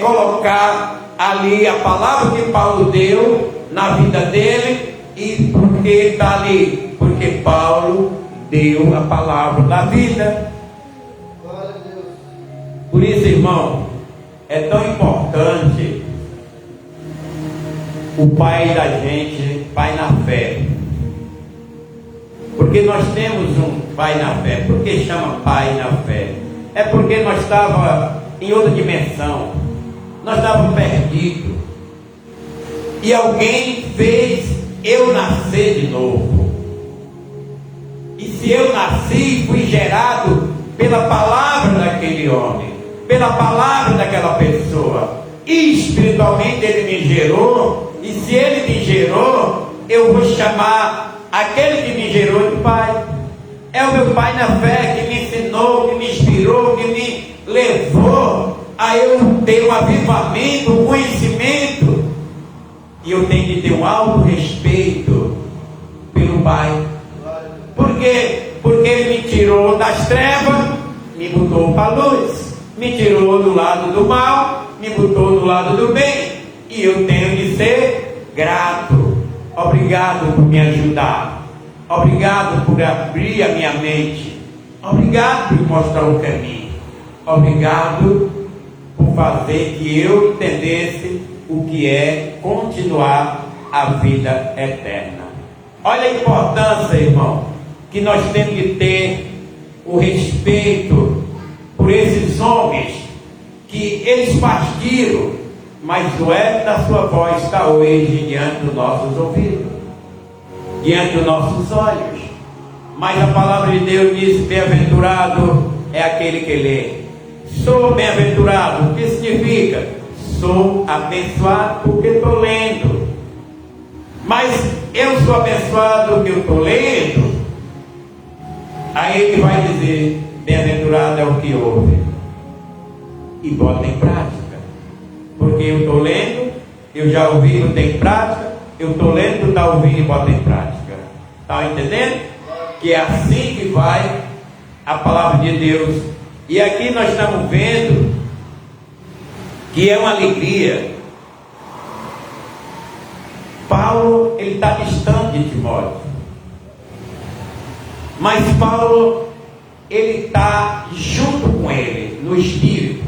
colocar ali a palavra que Paulo deu na vida dele. E por que está ali? Porque Paulo deu a palavra da vida. Por isso, irmão, é tão importante o pai da gente, pai na fé. Porque nós temos um pai na fé. Por que chama pai na fé? É porque nós estávamos em outra dimensão, nós estávamos perdidos, e alguém fez eu nascer de novo. E se eu nasci, fui gerado pela palavra daquele homem, pela palavra daquela pessoa, e espiritualmente ele me gerou, e se ele me gerou, eu vou chamar aquele que me gerou de pai. É o meu pai na fé que me ensinou, que me inspirou, tirou, que me levou a eu ter um avivamento, um conhecimento. E eu tenho de ter um alto respeito pelo Pai. Por quê? Porque Ele me tirou das trevas, me botou para a luz. Me tirou do lado do mal, me botou do lado do bem. E eu tenho de ser grato. Obrigado por me ajudar. Obrigado por abrir a minha mente. Obrigado por mostrar o caminho. Obrigado por fazer que eu entendesse o que é continuar a vida eterna. Olha a importância, irmão, que nós temos que ter o respeito por esses homens que eles partiram, mas o eco da sua voz está hoje diante dos nossos ouvidos, diante dos nossos olhos. Mas a palavra de Deus diz: bem-aventurado é aquele que lê. Sou bem-aventurado. O que significa? Sou abençoado porque estou lendo. Mas eu sou abençoado porque eu estou lendo. Aí ele vai dizer: bem-aventurado é o que ouve e bota em prática. Porque eu estou lendo, eu já ouvi, não tem prática. Eu estou lendo, tu está ouvindo e bota em prática. Está entendendo? Que é assim que vai a palavra de Deus. E aqui nós estamos vendo que é uma alegria. Paulo, ele está distante de Timóteo, mas Paulo, ele está junto com ele no Espírito.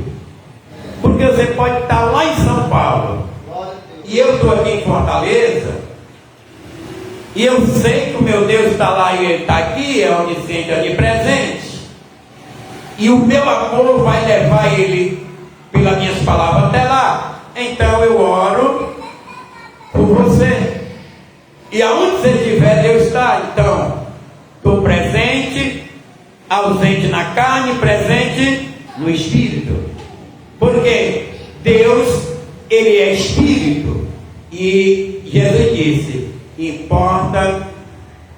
Porque você pode estar lá em São Paulo e eu estou aqui em Fortaleza, e eu sei que o meu Deus está lá e Ele está aqui, é onisciente, é onipresente, e o meu amor vai levar Ele pelas minhas palavras até lá. Então eu oro por você, e aonde você estiver, Deus está. Então estou presente, ausente na carne, presente no Espírito. Porque Deus, Ele é Espírito, e Jesus disse: importa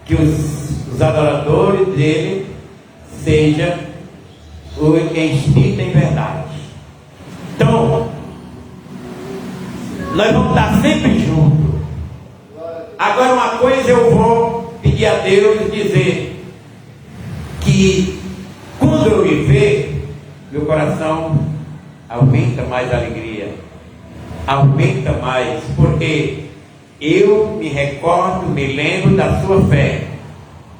que os adoradores dele sejam em espírito e em verdade. Então, nós vamos estar sempre juntos. Agora, uma coisa eu vou pedir a Deus e dizer: que quando eu viver, meu coração aumenta mais a alegria, aumenta mais, porque eu me recordo, me lembro da sua fé.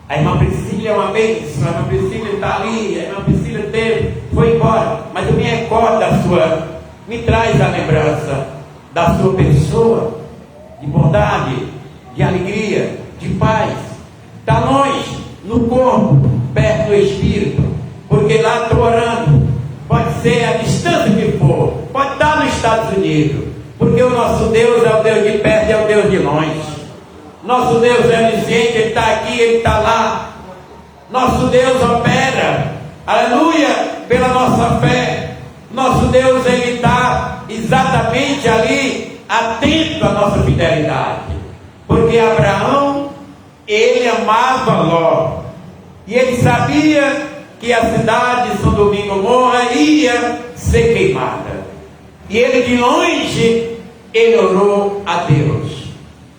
A irmã Priscila é uma bênção, a irmã Priscila está ali, a irmã Priscila foi embora, mas eu me recordo da sua, me traz a lembrança da sua pessoa, de bondade, de alegria, de paz. Está longe, no corpo, perto do Espírito, porque lá estou orando. Pode ser a distância que for, pode estar nos Estados Unidos, porque o nosso Deus é o Deus de perto e é o Deus de longe. Nosso Deus é onisciente, Ele está aqui, Ele está lá. Nosso Deus opera, aleluia, pela nossa fé. Nosso Deus, Ele está exatamente ali, atento à nossa fidelidade. Porque Abraão, ele amava Ló, e ele sabia que a cidade de São Domingo e Gomorra ia ser queimada. E ele de longe, ele orou a Deus.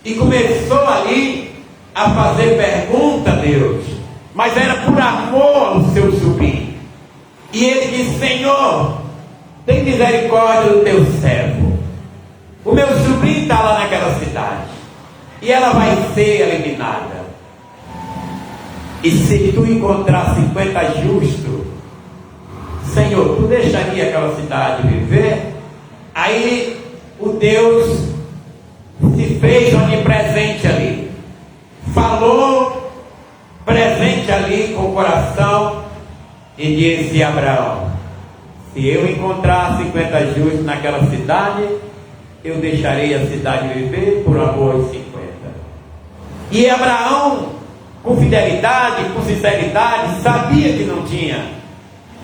E começou ali a fazer pergunta a Deus. Mas era por amor ao seu sobrinho. E ele disse: Senhor, tem misericórdia do teu servo. O meu sobrinho está lá naquela cidade, e ela vai ser eliminada. E se tu encontrar 50 justos, Senhor, tu deixaria aquela cidade viver? Aí o Deus se fez onipresente ali, falou presente ali com o coração, e disse a Abraão: se eu encontrar 50 justos naquela cidade, eu deixarei a cidade viver por amor aos 50. E Abraão, com fidelidade, com sinceridade, sabia que não tinha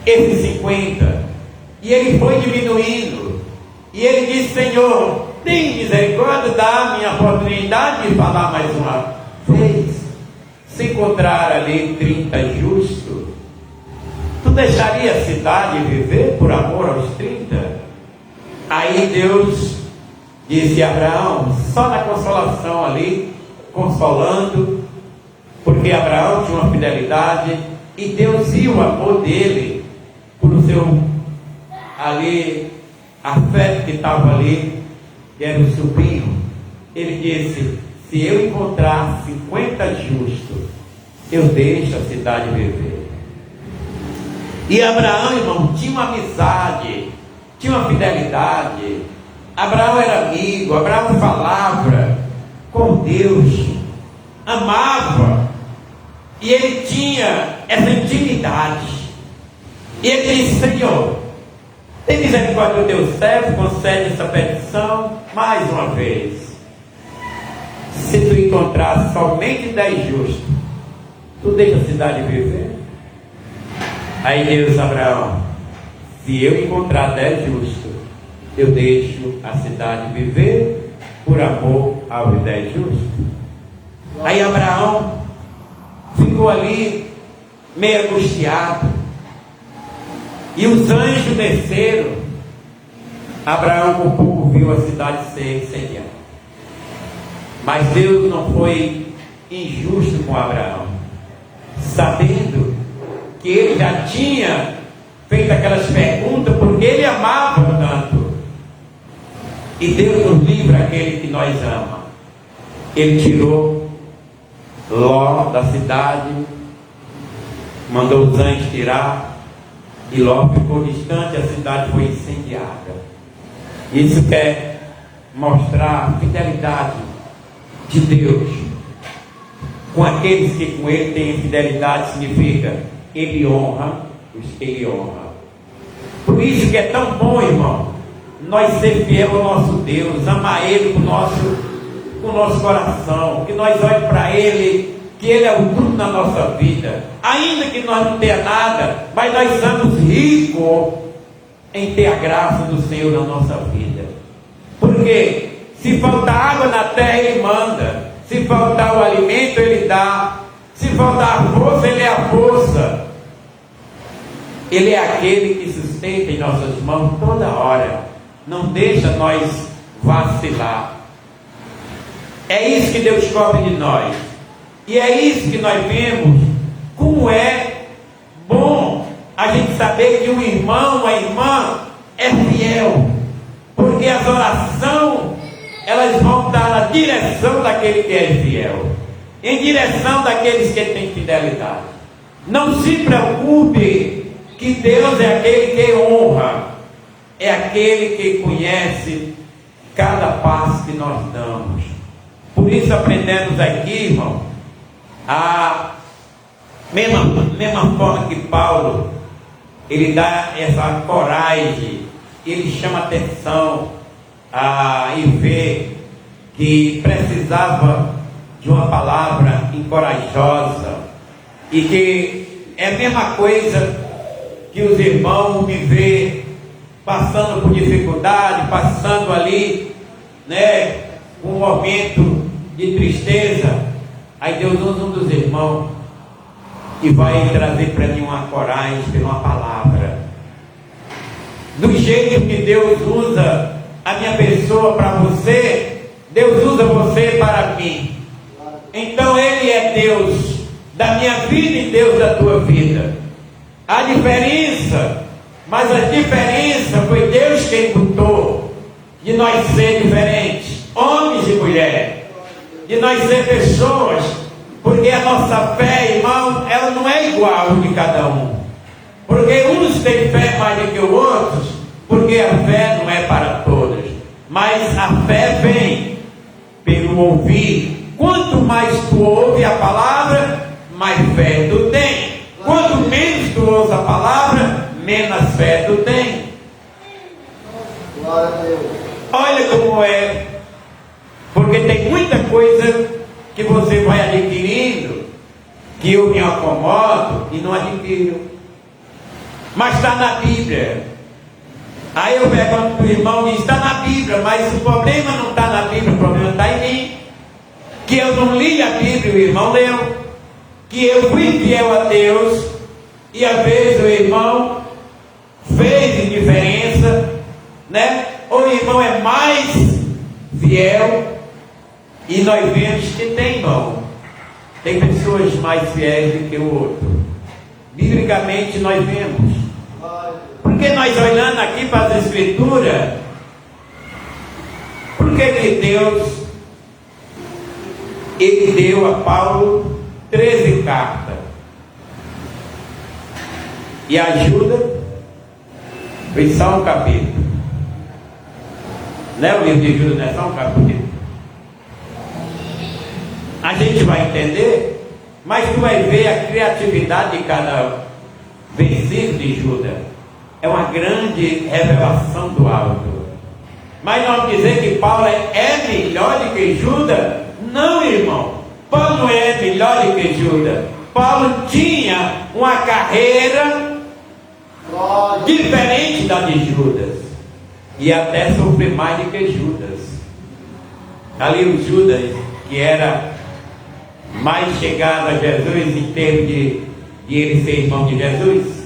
esses 50, e ele foi diminuindo, e ele disse: Senhor, tem misericórdia, dá-me a oportunidade de falar mais uma vez. Se encontrar ali 30 justos, tu deixaria a cidade viver por amor aos 30? Aí Deus disse a Abraão, só na consolação ali, consolando, porque Abraão tinha uma fidelidade, e Deus viu o amor dele, por o seu, ali, afeto que estava ali, que era o sobrinho. Ele disse, se eu encontrar 50 justos, eu deixo a cidade viver. E Abraão, irmão, tinha uma amizade, tinha uma fidelidade. Abraão era amigo, Abraão falava com Deus, amava, e ele tinha essa intimidade. E ele disse, Senhor, tem misericórdia do teu servo, concede essa petição mais uma vez. Se tu encontrar somente 10 justos, tu deixa a cidade viver? Aí Deus, Abraão, se eu encontrar 10 justos, eu deixo a cidade viver por amor aos 10 justos. Aí Abraão ficou ali meio angustiado, e os anjos desceram. Abraão por pouco viu a cidade ser incendiada. Mas Deus não foi injusto com Abraão, sabendo que ele já tinha feito aquelas perguntas, porque ele amava tanto. E Deus nos livra aquele que nós amamos. Ele tirou Ló da cidade, mandou os anjos tirar, e Ló ficou distante, a cidade foi incendiada. Isso quer mostrar a fidelidade de Deus com aqueles que com ele têm fidelidade. Significa ele honra os que ele honra. Por isso que é tão bom, irmão, nós ser fiel ao nosso Deus, amar ele com o nosso coração, que nós olhemos para ele, que ele é o tudo na nossa vida, ainda que nós não tenhamos nada, mas nós somos ricos em ter a graça do Senhor na nossa vida. Porque se faltar água na terra, ele manda. Se faltar o alimento, ele dá. Se faltar a força, ele é a força. Ele é aquele que sustenta em nossas mãos toda hora. Não deixa nós vacilar. É isso que Deus cobra de nós. E é isso que nós vemos. Como é bom a gente saber que o irmão, a irmã é fiel. Porque as orações, elas vão estar na direção daquele que é fiel, em direção daqueles que têm fidelidade. Não se preocupe, que Deus é aquele que honra, é aquele que conhece cada passo que nós damos. Por isso aprendemos aqui, irmão, a mesma forma que Paulo, ele dá essa coragem, ele chama atenção e vê que precisava de uma palavra encorajosa, e que é a mesma coisa que os irmãos me vê passando por dificuldade, passando ali, né, um momento de tristeza. Aí Deus usa um dos irmãos e vai trazer para mim uma coragem pela uma palavra. Do jeito que Deus usa a minha pessoa para você, Deus usa você para mim. Então Ele é Deus da minha vida e Deus da tua vida. A diferença, mas a diferença foi Deus quem botou de nós ser diferentes, homens e mulheres, de nós ser pessoas, porque a nossa fé, irmão, ela não é igual de cada um. Porque uns têm fé mais do que os outros, porque a fé não é para todos, mas a fé vem pelo ouvir. Quanto mais tu ouve a palavra, mais fé tu tem. Quanto menos tu ouves a palavra, menos fé tu tem. Glória a Deus. Olha como é, porque tem muita coisa que você vai adquirindo, que eu me acomodo e não adquiro, mas está na Bíblia. Aí eu pergunto para o irmão e diz, está na Bíblia, mas o problema não está na Bíblia, o problema está em mim. Que eu não li a Bíblia, o irmão leu. Que eu fui fiel a Deus, E às vezes o irmão fez indiferença, né? Ou o irmão é mais fiel, e nós vemos que tem irmão, tem pessoas mais fiéis do que o outro. Biblicamente nós vemos. Porque nós olhando aqui para as Escrituras, porque que Deus ele deu a Paulo 13 cartas, e a Judas foi só um capítulo, né? O livro de Judas não é só um capítulo. A gente vai entender, mas tu vai ver a criatividade de cada versículo de Judas. É uma grande revelação do alto. Mas não dizer que Paulo é melhor do que Judas? Não, irmão. Paulo não é melhor do que Judas. Paulo tinha uma carreira diferente da de Judas, e até sofreu mais do que Judas. Ali o Judas, que era mais chegado a Jesus em termos de ele ser irmão de Jesus,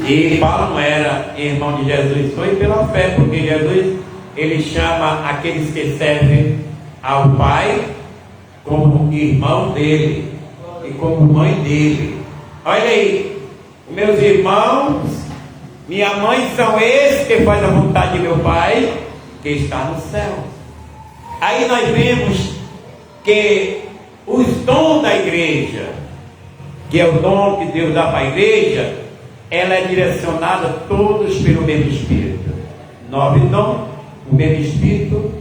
e Paulo não era irmão de Jesus, foi pela fé, porque Jesus ele chama aqueles que servem ao Pai como irmão dele e como mãe dele. Olha aí, meus irmãos, minha mãe são esses que fazem a vontade de meu Pai que está no céu. Aí nós vemos que os dons da igreja, que é o dom que Deus dá para a igreja, ela é direcionada todos pelo mesmo Espírito. 9 dons, o mesmo Espírito.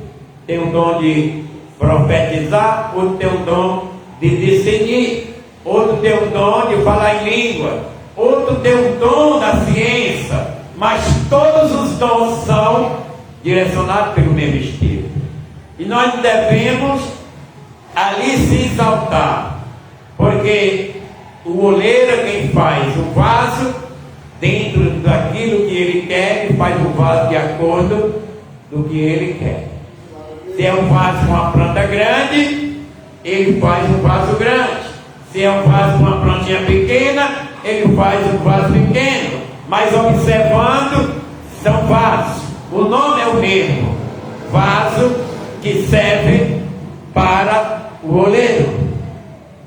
Tem o dom de profetizar, outro tem o dom de discernir, outro tem o dom de falar em língua, outro tem o dom da ciência, mas todos os dons são direcionados pelo mesmo Espírito. E nós devemos ali se exaltar, porque o oleiro é quem faz o vaso dentro daquilo que ele quer, e faz o vaso de acordo do que ele quer. Se é um vaso com uma planta grande, ele faz um vaso grande. Se é um vaso com uma plantinha pequena, ele faz um vaso pequeno. Mas observando, são vasos. O nome é o mesmo. Vaso que serve para o oleiro.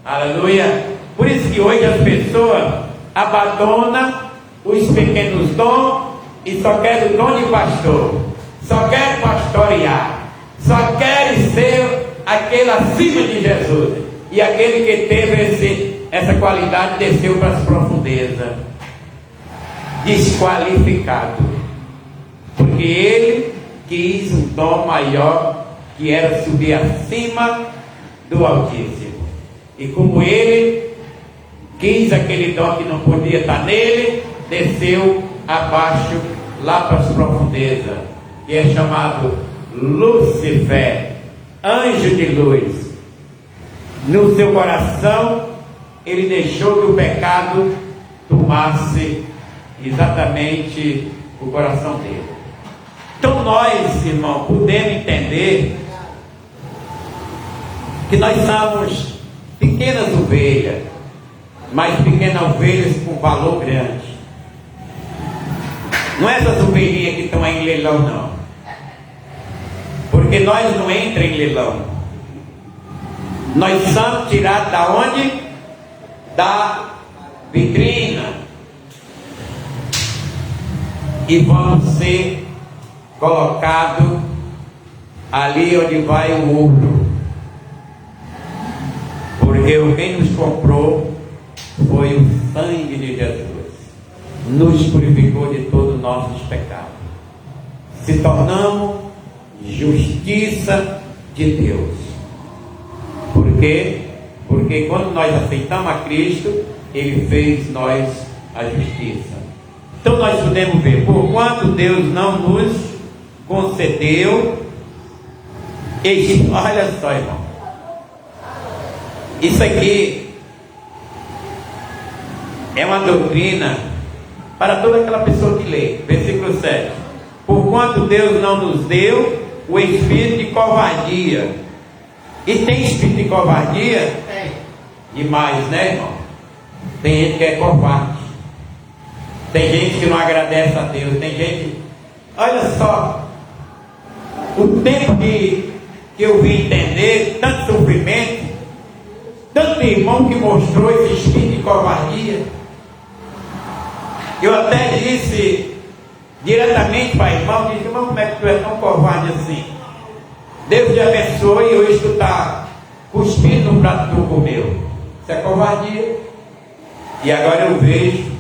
Aleluia. Por isso que hoje as pessoas abandonam os pequenos dons e só querem o dom de pastor, só querem pastorear, só querem ser aquele acima de Jesus. E aquele que teve essa qualidade desceu para as profundezas, desqualificado, porque ele quis um dom maior, que era subir acima do Altíssimo. E como ele quis aquele dom que não podia estar nele, desceu abaixo, lá para as profundezas, que é chamado Lúcifer, anjo de luz. No seu coração, ele deixou que o pecado tomasse exatamente o coração dele. Então nós, irmão, podemos entender que nós somos pequenas ovelhas, mas pequenas ovelhas com valor grande. Não é essas ovelhinhas que estão aí em leilão, não. Porque nós não entramos em leilão. Nós somos tirados da onde? Da vitrina. E vamos ser colocados ali onde vai o ouro. Porque quem nos comprou foi o sangue de Jesus. Nos purificou de todos os nossos pecados. Se tornamos justiça de Deus. Por quê? Porque quando nós aceitamos a Cristo, Ele fez nós a justiça. Então nós podemos ver, por quanto Deus não nos concedeu, olha só, irmão, isso aqui é uma doutrina para toda aquela pessoa que lê. Versículo 7. Por quanto Deus não nos deu o espírito de covardia. E tem espírito de covardia? Tem. Demais, né, irmão? Tem gente que é covarde. Tem gente que não agradece a Deus. Tem gente... Olha só. O tempo que eu vim entender, tanto sofrimento, tanto irmão que mostrou esse espírito de covardia. Eu até disse diretamente para irmão, disse, irmão, como é que tu é tão covarde assim? Deus te abençoe e hoje tu está cuspindo no prato que tu comeu. Isso é covardia. E agora eu vejo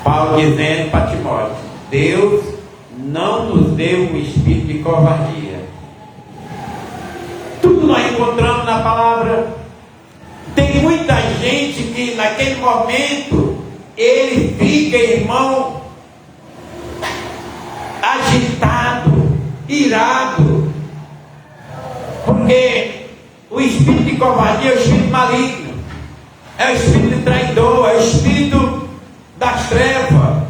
Paulo dizendo para Timóteo, Deus não nos deu um espírito de covardia. Tudo nós encontramos na palavra. Tem muita gente que naquele momento ele fica, irmão, agitado, irado, porque o espírito de covardia é o espírito maligno, é o espírito traidor, é o espírito das trevas.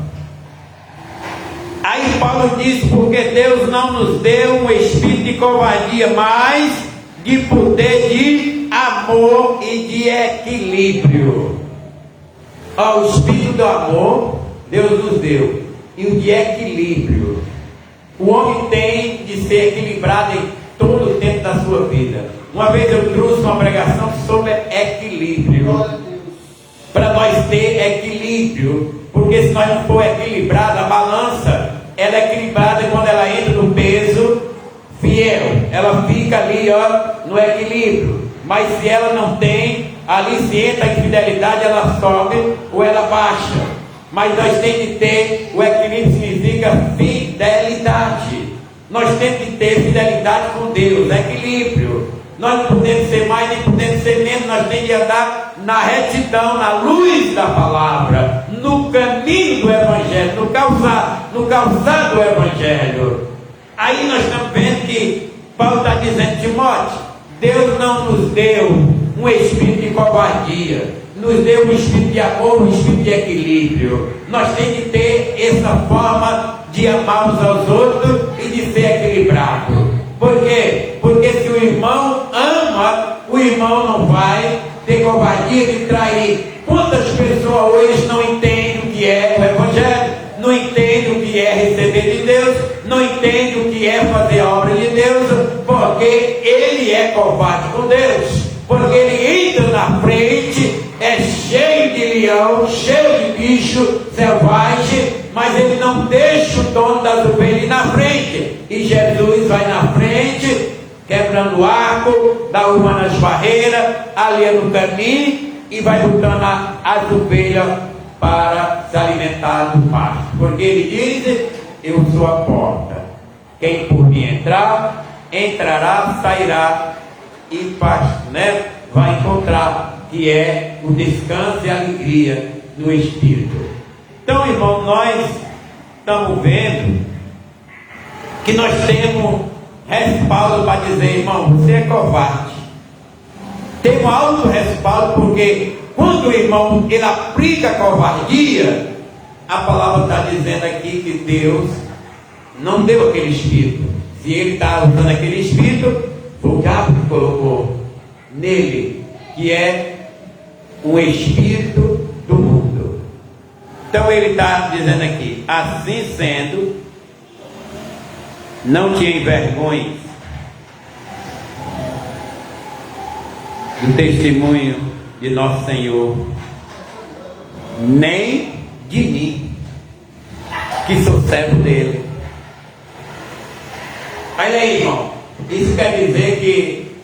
Aí Paulo diz, porque Deus não nos deu um espírito de covardia, mas de poder, de amor e de equilíbrio. Ó, o espírito do amor Deus nos deu, e o de equilíbrio. O homem tem de ser equilibrado em todo o tempo da sua vida. Uma vez eu trouxe uma pregação sobre equilíbrio, para nós ter equilíbrio, porque se nós não for equilibrado, a balança ela é equilibrada quando ela entra no peso fiel, ela fica ali, ó, no equilíbrio. Mas se ela não tem, ali se entra a infidelidade, ela sobe ou ela baixa. Mas nós temos que ter, o equilíbrio significa fidelidade. Nós temos que ter fidelidade com Deus, equilíbrio. Nós não podemos ser mais, nem podemos ser menos. Nós temos que andar na retidão, na luz da palavra, no caminho do Evangelho, no calçado do Evangelho. Aí nós estamos vendo que Paulo está dizendo, Timóteo, Deus não nos deu um espírito de covardia, nos deu um espírito de amor, um espírito de equilíbrio. Nós temos que ter essa forma de amar uns aos outros e de ser equilibrado. Por quê? Porque se o irmão ama, o irmão não vai ter covardia de trair. Quantas pessoas hoje não entendem o que é o Evangelho, não entendem o que é receber de Deus, não entendem o que é fazer a obra de Deus, porque ele é covarde com Deus, porque ele entra na frente, é cheio de leão, cheio de bicho selvagem, mas ele não deixa o dono das ovelhas ir na frente, e Jesus vai na frente, quebrando o arco, derrubando as barreiras, ali no caminho, e vai botando as ovelhas para se alimentar do pasto, porque ele diz, eu sou a porta, quem por mim entrar, entrará, sairá, e né, vai encontrar, que é o descanso e a alegria no Espírito. Então, irmão, nós estamos vendo que nós temos respaldo para dizer, irmão, você é covarde. Tem um alto respaldo, porque quando o irmão ele aplica a covardia, a palavra está dizendo aqui que Deus não deu aquele espírito. Se ele está usando aquele espírito, foi o diabo que colocou nele, que é um espírito do mundo. Então ele está dizendo aqui, assim sendo, não te envergonhes do testemunho de nosso Senhor, nem de mim, que sou servo dele. Olha aí, irmão, isso quer dizer que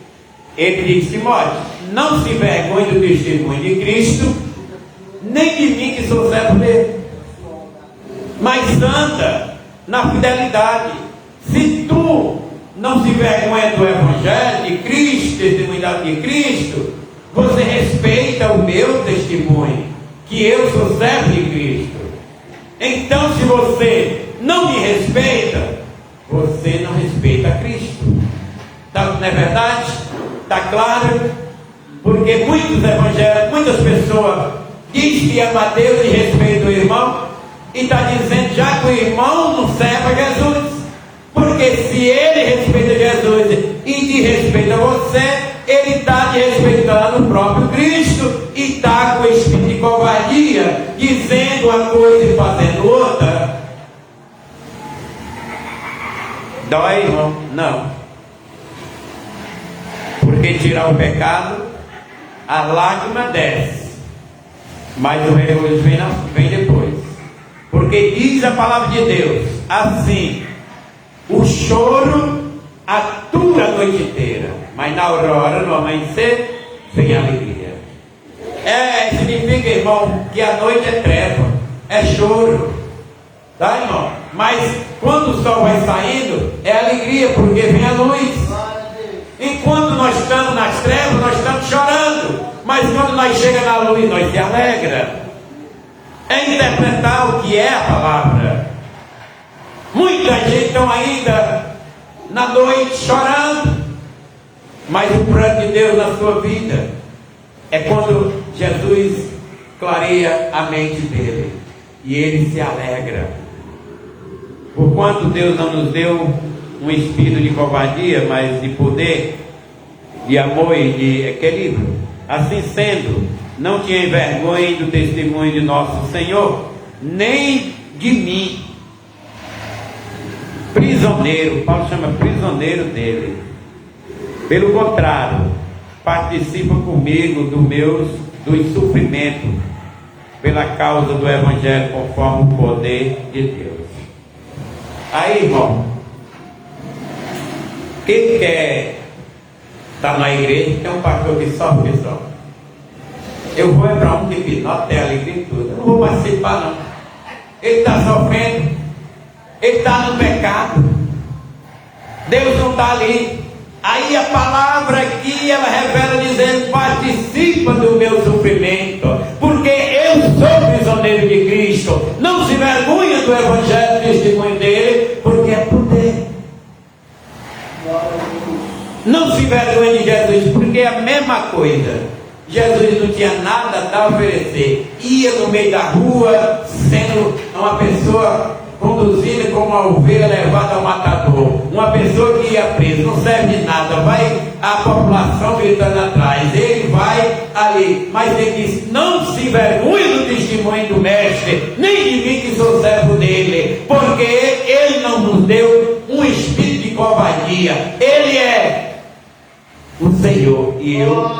ele diz, Timóteo, não se envergonhe do testemunho de Cristo, nem de mim, que sou servo dele, mas anda na fidelidade. Se tu não se envergonha do Evangelho de Cristo, testemunho de Cristo, você respeita o meu testemunho, que eu sou servo de Cristo. Então, se você não me respeita, você não respeita a Cristo. Tá, não é verdade? Está claro? Porque muitos evangélicos, muitas pessoas dizem que ama a Deus e respeita o irmão, e está dizendo já que o irmão não serve a Jesus. Porque se ele respeita Jesus e te respeita você, ele está te respeitando o próprio Cristo e está com o Espírito dizendo uma coisa e fazendo outra, dói, irmão? Não. Porque tirar o pecado, a lágrima desce, mas o regozijo vem depois. Porque diz a palavra de Deus assim: o choro atura a noite inteira, mas na aurora, no amanhecer, vem a alegria. Significa, irmão, que a noite é treva, é choro, tá, irmão? Mas quando o sol vai saindo, é alegria, porque vem a luz. Enquanto nós estamos nas trevas, nós estamos chorando, mas quando nós chegamos na luz, nós se alegra. É interpretar o que é a palavra. Muita gente está ainda na noite chorando, mas o plano de Deus na sua vida é quando Jesus clareia a mente dele e ele se alegra. Porquanto Deus não nos deu um espírito de covardia, mas de poder, de amor e de equilíbrio. Assim sendo, não tinha vergonha do testemunho de nosso Senhor, nem de mim, prisioneiro. Paulo chama prisioneiro dele. Pelo contrário, participa comigo dos sofrimentos pela causa do Evangelho, conforme o poder de Deus. Aí, irmão, quem quer estar na igreja, tem um pastor que sofre só. Eu vou para um que nota tem alegria e tudo. Eu não vou participar, não. Ele está sofrendo, ele está no pecado, Deus não está ali. Aí a palavra aqui, ela revela dizendo: participa do meu sofrimento, porque eu sou prisioneiro de Cristo. Não se vergonha do Evangelho, do testemunho dele, porque é poder. Não se vergonha de Jesus, porque é a mesma coisa. Jesus não tinha nada a oferecer, ia no meio da rua, sendo uma pessoa conduzida como uma ovelha levada ao matador, uma pessoa que ia preso, não serve de nada, vai a população gritando atrás, ele vai ali, mas ele disse: não se vergonhe do testemunho do mestre, nem de mim que sou servo dele, porque ele não nos deu um espírito de covardia, ele é o Senhor e eu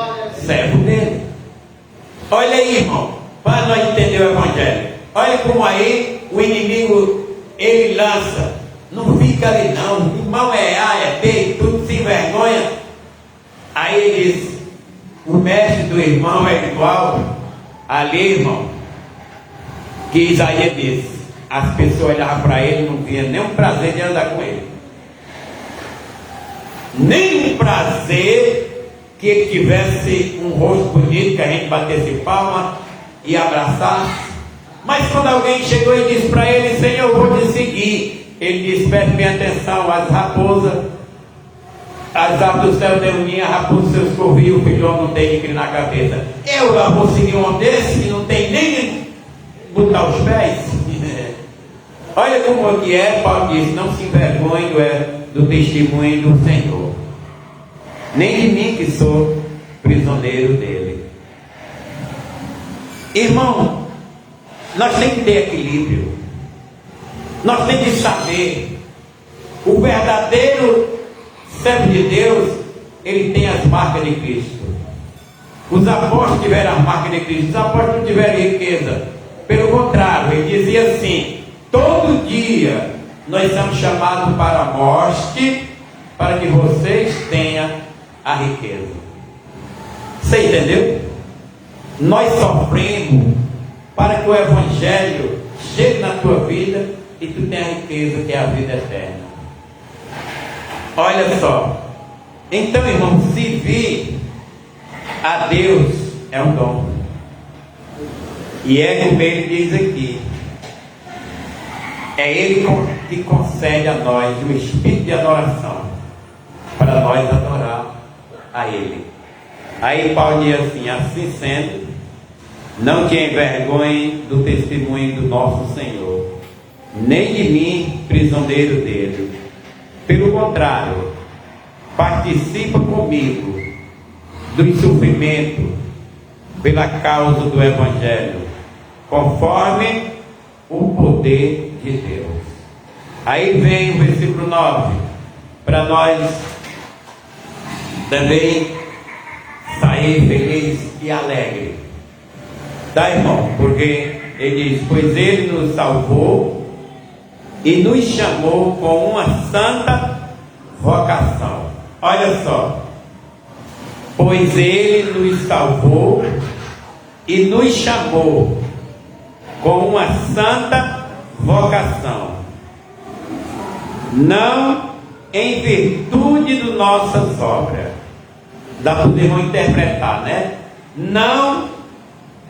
servo dele. Olha aí, irmão, para nós entender o Evangelho, olha como aí o inimigo ele lança, não fica ali não, irmão é A, é B, tudo sem vergonha. Aí ele diz: o mestre do irmão é igual ali, irmão, que Isaías disse, as pessoas olhavam para ele, não tinha nenhum prazer de andar com ele, nem um prazer que ele tivesse um rosto bonito, que a gente batesse palma e abraçasse. Mas quando alguém chegou e disse para ele: Senhor, eu vou te seguir, ele disse: preste bem atenção, as raposas, as aves do céu deu ninho, a raposa seus corriam, o filhão não tem de crer na cabeça. Eu lá vou seguir um desse que não tem nem botar os pés. Olha como que é. Paulo disse: não se envergonhe do testemunho do Senhor, nem de mim que sou prisioneiro dele. Irmão, nós temos que ter equilíbrio, nós temos que saber, o verdadeiro servo de Deus, ele tem as marcas de Cristo. Os apóstolos tiveram as marcas de Cristo, os apóstolos não tiveram riqueza, pelo contrário, ele dizia assim: todo dia nós somos chamados para a morte, para que vocês tenham a riqueza. Você entendeu? Nós sofremos para que o Evangelho chegue na tua vida e tu tenha a riqueza, que é a vida eterna. Olha só, então, irmão, servir a Deus é um dom, e é como ele diz aqui, é ele que concede a nós o espírito de adoração, para nós adorar a ele. Aí Paulo diz assim: assim sendo, não tenha vergonha do testemunho do nosso Senhor, nem de mim, prisioneiro dele. Pelo contrário, participa comigo do sofrimento pela causa do Evangelho, conforme o poder de Deus. Aí vem o versículo 9, para nós também sair feliz e alegre. Tá, irmão? Porque ele diz: pois ele nos salvou e nos chamou com uma santa vocação. Olha só. Pois ele nos salvou e nos chamou com uma santa vocação, não em virtude de nossas obras. Dá para poder interpretar, né? Não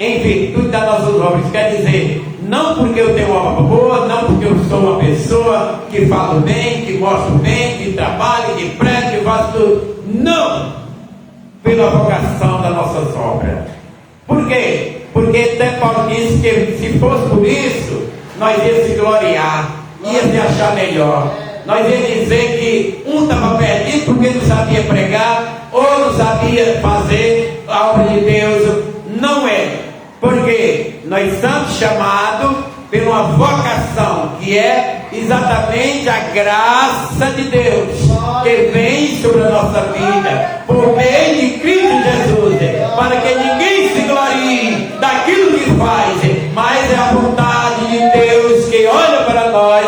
em virtude das nossas obras. Quer dizer, não porque eu tenho uma obra boa, não porque eu sou uma pessoa que falo bem, que mostro bem, que trabalho, que prego, que faço tudo. Não! Pela vocação das nossas obras. Por quê? Porque até Paulo disse que se fosse por isso, nós ia se gloriar, ia se achar melhor. Nós ia dizer que um estava perdido porque não sabia pregar, ou não sabia fazer a obra de Deus. Não é. Porque nós somos chamados por uma vocação, que é exatamente a graça de Deus, que vem sobre a nossa vida, por meio de Cristo Jesus, para que ninguém se glorie daquilo que faz, mas é a vontade de Deus que olha para nós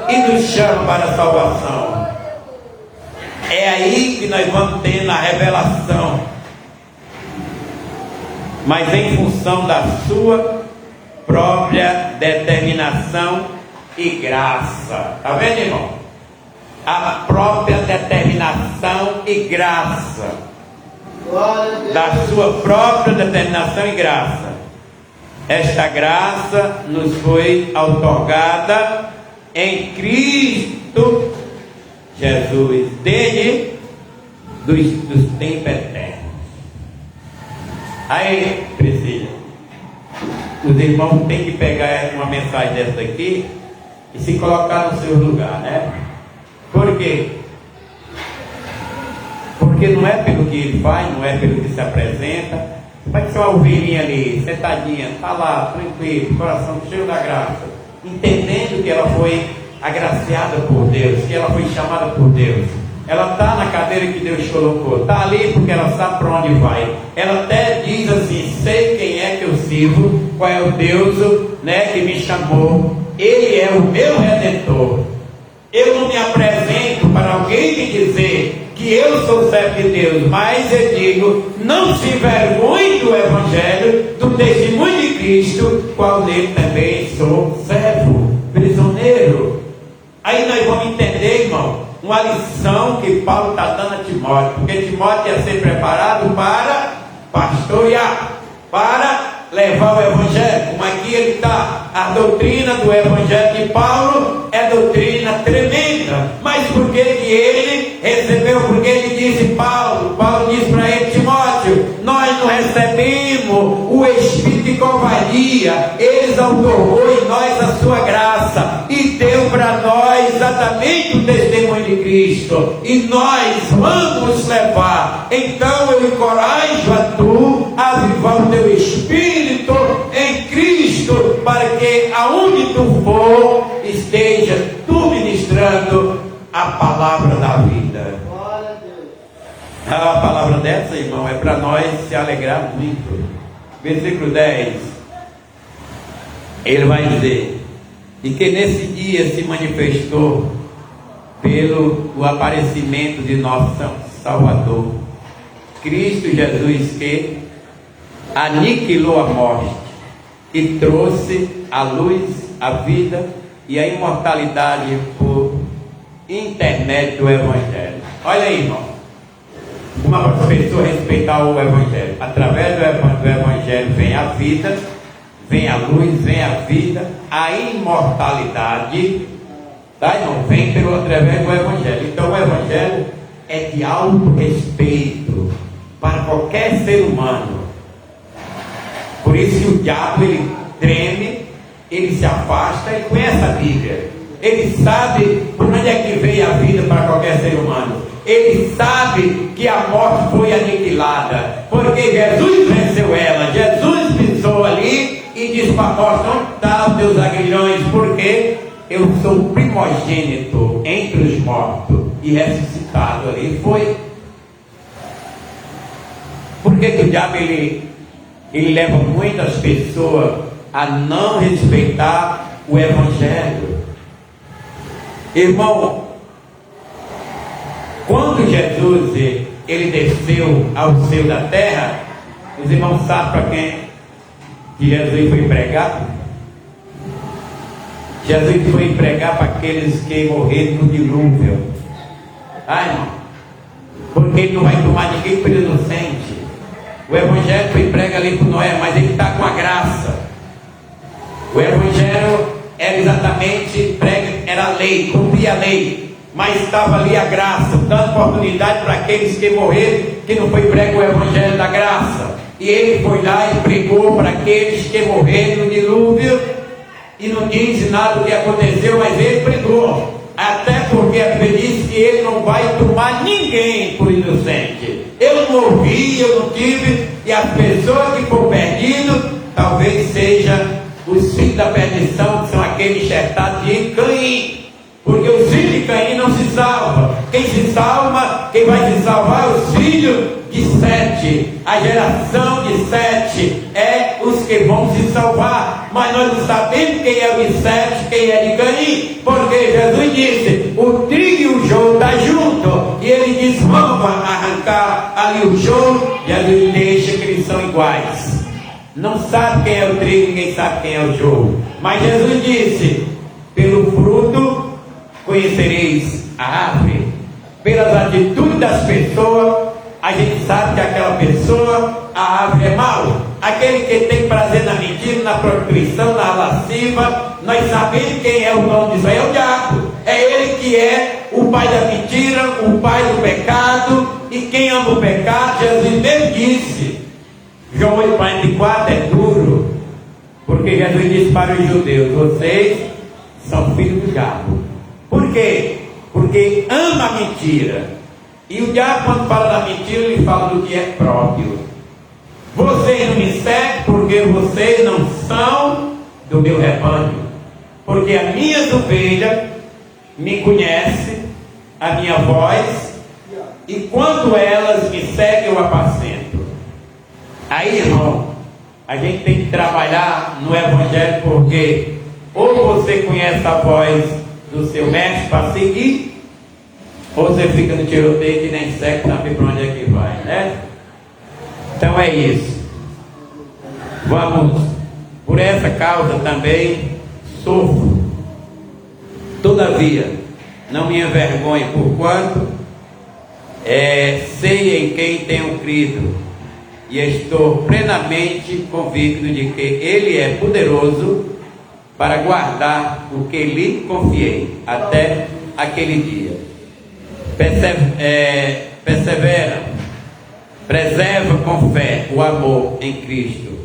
e nos chama para a salvação. É aí que nós vamos ter a revelação, mas em função da sua própria determinação e graça. Está vendo, irmão? A própria determinação e graça. Da sua própria determinação e graça. Esta graça nos foi outorgada em Cristo Jesus, desde dos tempos eternos. Aí, Priscila, os irmãos têm que pegar uma mensagem dessa aqui e se colocar no seu lugar, né? Por quê? Porque não é pelo que ele faz, não é pelo que se apresenta. Pode ser uma ovelhinha ali, sentadinha, está lá, tranquilo, coração cheio da graça, entendendo que ela foi agraciada por Deus, que ela foi chamada por Deus. Ela está na cadeira que Deus colocou, está ali porque ela sabe para onde vai. Ela até diz assim: sei quem é que eu sirvo, qual é o Deus, né, que me chamou. Ele é o meu Redentor. Eu não me apresento para alguém me dizer que eu sou servo de Deus, mas eu digo: não se envergonhe do Evangelho, do testemunho de Cristo, qual nele também sou servo, prisioneiro. Aí nós vamos entender, irmão, uma lição que Paulo está dando a Timóteo, porque Timóteo ia ser preparado para pastorear, para levar o Evangelho. Como aqui ele está, a doutrina do Evangelho de Paulo é doutrina tremenda. Mas por que ele recebeu? Porque ele disse, Paulo disse para ele: Timóteo, nós não recebemos o espírito de covardia, eles outorgou em nós a sua graça e deu para nós exatamente o testemunho de Cristo, e nós vamos levar. Então eu encorajo a tu a avivar o teu espírito em Cristo, para que aonde tu for, esteja tu ministrando a palavra da vida. A palavra dessa, irmão, é para nós se alegrar muito. Versículo 10, ele vai dizer: e que nesse dia se manifestou pelo o aparecimento de nosso Salvador, Cristo Jesus, que aniquilou a morte e trouxe a luz, a vida e a imortalidade por intermédio do Evangelho. Olha aí, irmão, uma pessoa respeitar o Evangelho. Através do Evangelho vem a vida, vem a luz, vem a vida, a imortalidade, tá, irmão? Vem através do Evangelho. Então o Evangelho é de alto respeito para qualquer ser humano. Por isso que o diabo, ele treme, ele se afasta, ele conhece a Bíblia, ele sabe por onde é que veio a vida para qualquer ser humano. Ele sabe que a morte foi aniquilada, porque Jesus venceu ela. Jesus pisou ali e disse para a morte: não está aos teus aguilhões, porque eu sou o primogênito entre os mortos e ressuscitado. Ali foi. Por que o diabo ele leva muitas pessoas a não respeitar o Evangelho? Irmão, quando Jesus ele desceu ao seio da terra, os irmãos sabem para quem que Jesus foi pregar? Jesus foi pregar para aqueles que morreram no dilúvio. Irmão, porque ele não vai tomar ninguém por inocente. O Evangelho foi pregue ali para Noé, mas ele está com a graça. O Evangelho era exatamente pregue, era a lei, cumpria a lei, mas estava ali a graça, dando oportunidade para aqueles que morreram, que não foi pregue o Evangelho da graça. E ele foi lá e pregou para aqueles que morreram no dilúvio, e não diz nada do que aconteceu, mas ele pregou. Até porque a Bíblia diz que ele não vai tomar ninguém por inocente. Eu não ouvi, eu não tive, e as pessoas que foram perdidas, talvez sejam os filhos da perdição, que são aqueles enxertados de Caim. Porque os filhos de Caim não se salvam. Quem se salva, quem vai se salvar é os filhos de Sete. A geração de Sete é os que vão se salvar. Mas nós não sabemos quem é o de Sete, quem é de Caim. Porque Jesus disse, o trigo e o joio estão juntos. E ele diz, vamos arrancar ali o joio. E ele deixa que eles são iguais. Não sabe quem é o trigo, ninguém sabe quem é o joio. Mas Jesus disse, pelo fruto conhecereis a árvore. Pelas atitudes das pessoas, a gente sabe que aquela pessoa, a árvore é mau. Aquele que tem prazer na mentira, na prostituição, na lasciva, nós sabemos quem é o dono disso aí, é o diabo. É ele que é o pai da mentira, o pai do pecado. E quem ama o pecado, Jesus mesmo disse, João 8,44, é duro, porque Jesus disse para os judeus, vocês são filhos do diabo. Por quê? Porque ama a mentira. E o diabo, quando fala da mentira, ele fala do que é próprio. Vocês não me seguem porque vocês não são do meu rebanho. Porque as minhas ovelhas me conhecem, a minha voz, e quando elas me seguem, eu apacento. Aí, irmão, a gente tem que trabalhar no Evangelho, porque ou você conhece a voz do seu mestre para seguir, ou você fica no tiroteio que nem segue, sabe para onde é que vai, né? Então é isso. Vamos, por essa causa também sofro. Todavia, não me envergonho, porquanto sei em quem tenho crido, e estou plenamente convicto de que Ele é poderoso para guardar o que lhe confiei até aquele dia. Preserva com fé o amor em Cristo,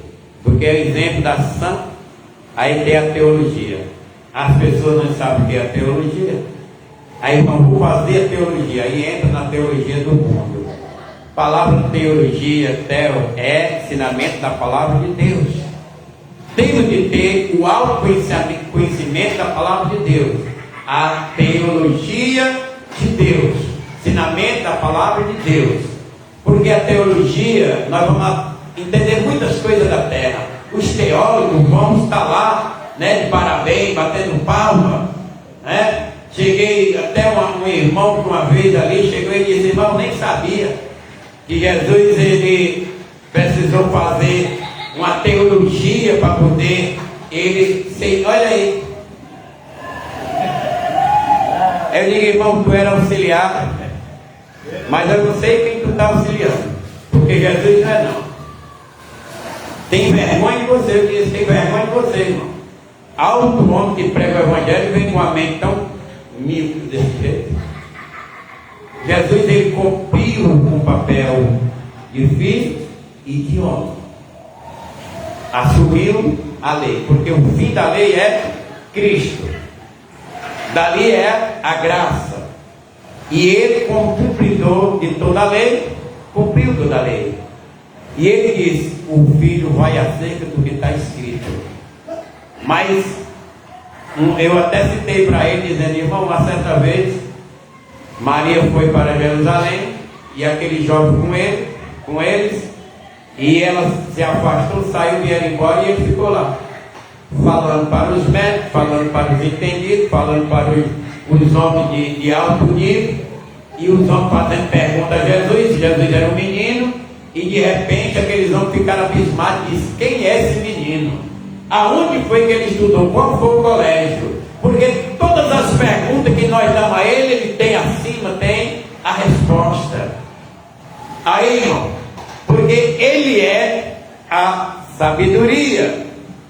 porque é o exemplo da ação. Aí tem a teologia. As pessoas não sabem o que é a teologia. Aí vão fazer a teologia, aí entra na teologia do mundo. Palavra teologia, é ensinamento da palavra de Deus. Temos de ter o autoconhecimento da palavra de Deus, a teologia de Deus, ensinamento da palavra de Deus. Porque a teologia, nós vamos entender muitas coisas da terra. Os teólogos vão estar lá, né, de parabéns, batendo palma, né? Cheguei até um irmão que uma vez ali chegou e disse, irmão, nem sabia que Jesus ele precisou fazer uma teologia para poder ele ser, olha aí. Eu digo, irmão, tu era auxiliar, mas eu não sei quem tu está auxiliando, porque Jesus não é não. Tem vergonha de você, eu disse, tem vergonha de você, irmão. Alto homem que prega o evangelho vem com a mente tão míope desse jeito. Jesus ele cumpriu um papel de filho e de homem. Assumiu a lei, porque o fim da lei é Cristo. Dali é a graça. E ele, como cumpridor de toda a lei, cumpriu toda a lei. E ele diz, o filho vai acerca do que está escrito. Mas eu até citei para ele, dizendo: irmão, uma certa vez Maria foi para Jerusalém e aquele jovem com eles, e ela se afastou, saiu, vieram embora, e ele ficou lá, falando para os médicos, falando para os entendidos, falando para os homens de alto nível, e os homens fazendo pergunta a Jesus. Jesus era um menino, e de repente aqueles homens ficaram abismados e disseram: quem é esse menino? Aonde foi que ele estudou? Qual foi o colégio? Porque todas as perguntas que nós damos a ele, ele tem acima, tem a resposta. Aí, irmão, porque ele é a sabedoria.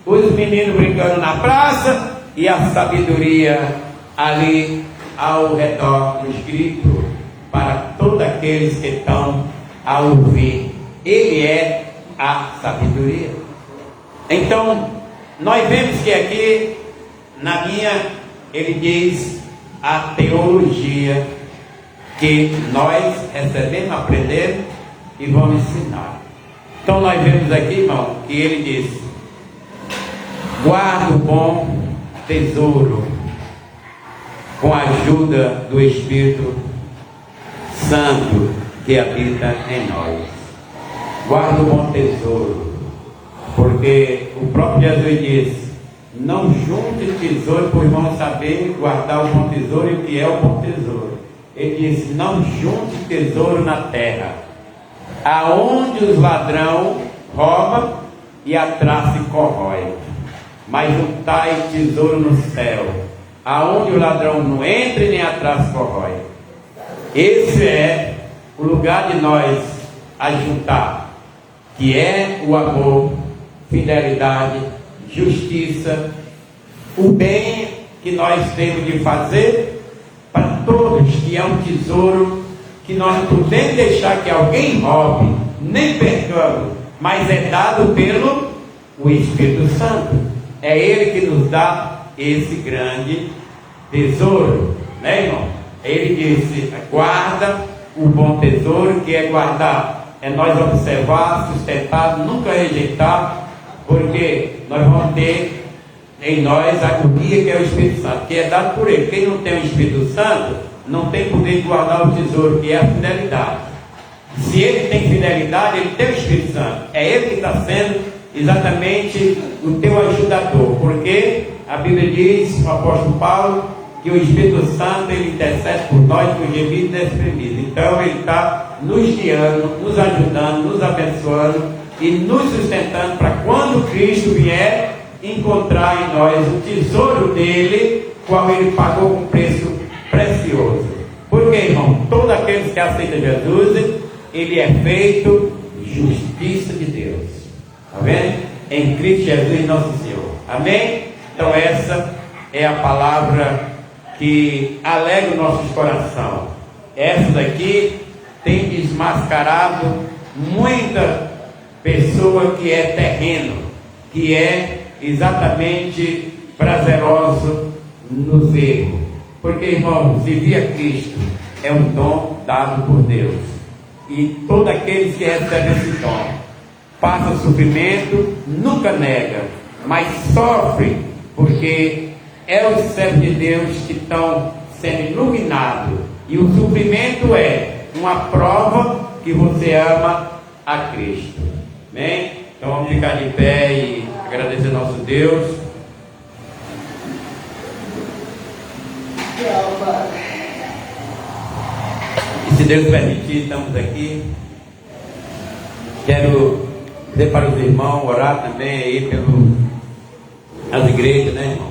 Os meninos brincando na praça e a sabedoria ali ao redor do escrito, para todos aqueles que estão a ouvir. Ele é a sabedoria. Então, nós vemos que aqui, na minha, ele diz a teologia que nós recebemos, aprendemos e vamos ensinar. Então, nós vemos aqui, irmão, que ele diz: guarda o bom tesouro com a ajuda do Espírito Santo que habita em nós. Guarda o bom tesouro, porque o próprio Jesus diz: não junte tesouro para o irmão saber guardar o bom tesouro e o que é o bom tesouro. Ele diz: não junte tesouro na terra, aonde os ladrões roubam e a traça corrói, mas juntai tesouro no céu, aonde o ladrão não entra e nem a traça corrói. Esse é o lugar de nós ajuntar, que é o amor, fidelidade, justiça, o bem que nós temos de fazer para todos, que é um tesouro que nós não podemos deixar que alguém roube, nem percamos, mas é dado pelo o Espírito Santo. É Ele que nos dá esse grande tesouro, né, irmão? Ele disse: guarda o bom tesouro, que é guardar, é nós observar, sustentar, nunca rejeitar, porque nós vamos ter em nós a guia, que é o Espírito Santo, que é dado por Ele. Quem não tem o Espírito Santo não tem poder de guardar o tesouro, que é a fidelidade. Se ele tem fidelidade, ele tem o Espírito Santo. É ele que está sendo exatamente o teu ajudador, porque a Bíblia diz, o apóstolo Paulo, que o Espírito Santo ele intercede por nós com gemidos inexprimíveis. Então ele está nos guiando, nos ajudando, nos abençoando e nos sustentando para quando Cristo vier encontrar em nós o tesouro dele, qual ele pagou com preço precioso. Porque, irmão, todos aqueles que aceitam Jesus, ele é feito justiça de Deus. Está vendo? Em Cristo Jesus nosso Senhor. Amém? Então essa é a palavra que alegra o nosso coração. Essa daqui tem desmascarado muita pessoa que é terreno, que é exatamente prazeroso nos erros. Porque, irmão, servir a Cristo é um dom dado por Deus. E todos aqueles que recebem esse dom passam sofrimento, nunca nega, mas sofrem, porque é os servos de Deus que estão sendo iluminados. E o sofrimento é uma prova que você ama a Cristo. Amém? Então vamos ficar de pé e agradecer ao nosso Deus. E se Deus permitir, estamos aqui. Quero dizer para os irmãos, orar também aí pelas igrejas, né, irmão?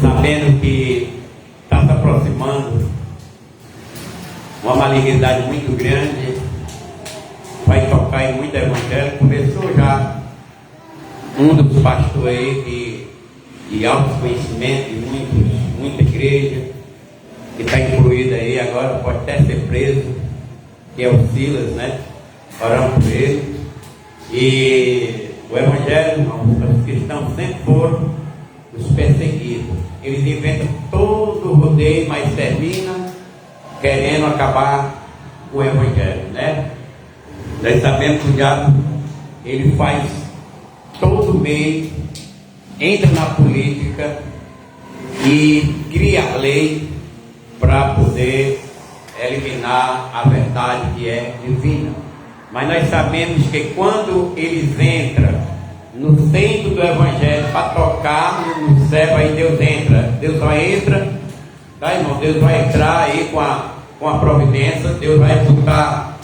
Sabendo que está se aproximando uma malignidade muito grande, vai tocar em muito evangelho. Começou já um dos pastores aí de alto conhecimento de muita igreja, que está incluído aí agora, pode até ser preso, que é o Silas, né? Oramos por ele. E o evangelho, irmão, os cristãos sempre foram os perseguidos. Eles inventam todo o rodeio, mas terminam querendo acabar com o evangelho, né? Nós sabemos que o diabo ele faz todo meio entra na política e cria lei para poder eliminar a verdade que é divina. Mas nós sabemos que quando eles entram no centro do Evangelho para tocar no céu, aí Deus entra. Deus vai entrar, tá, irmão? Deus vai entrar aí com a providência. Deus vai botar.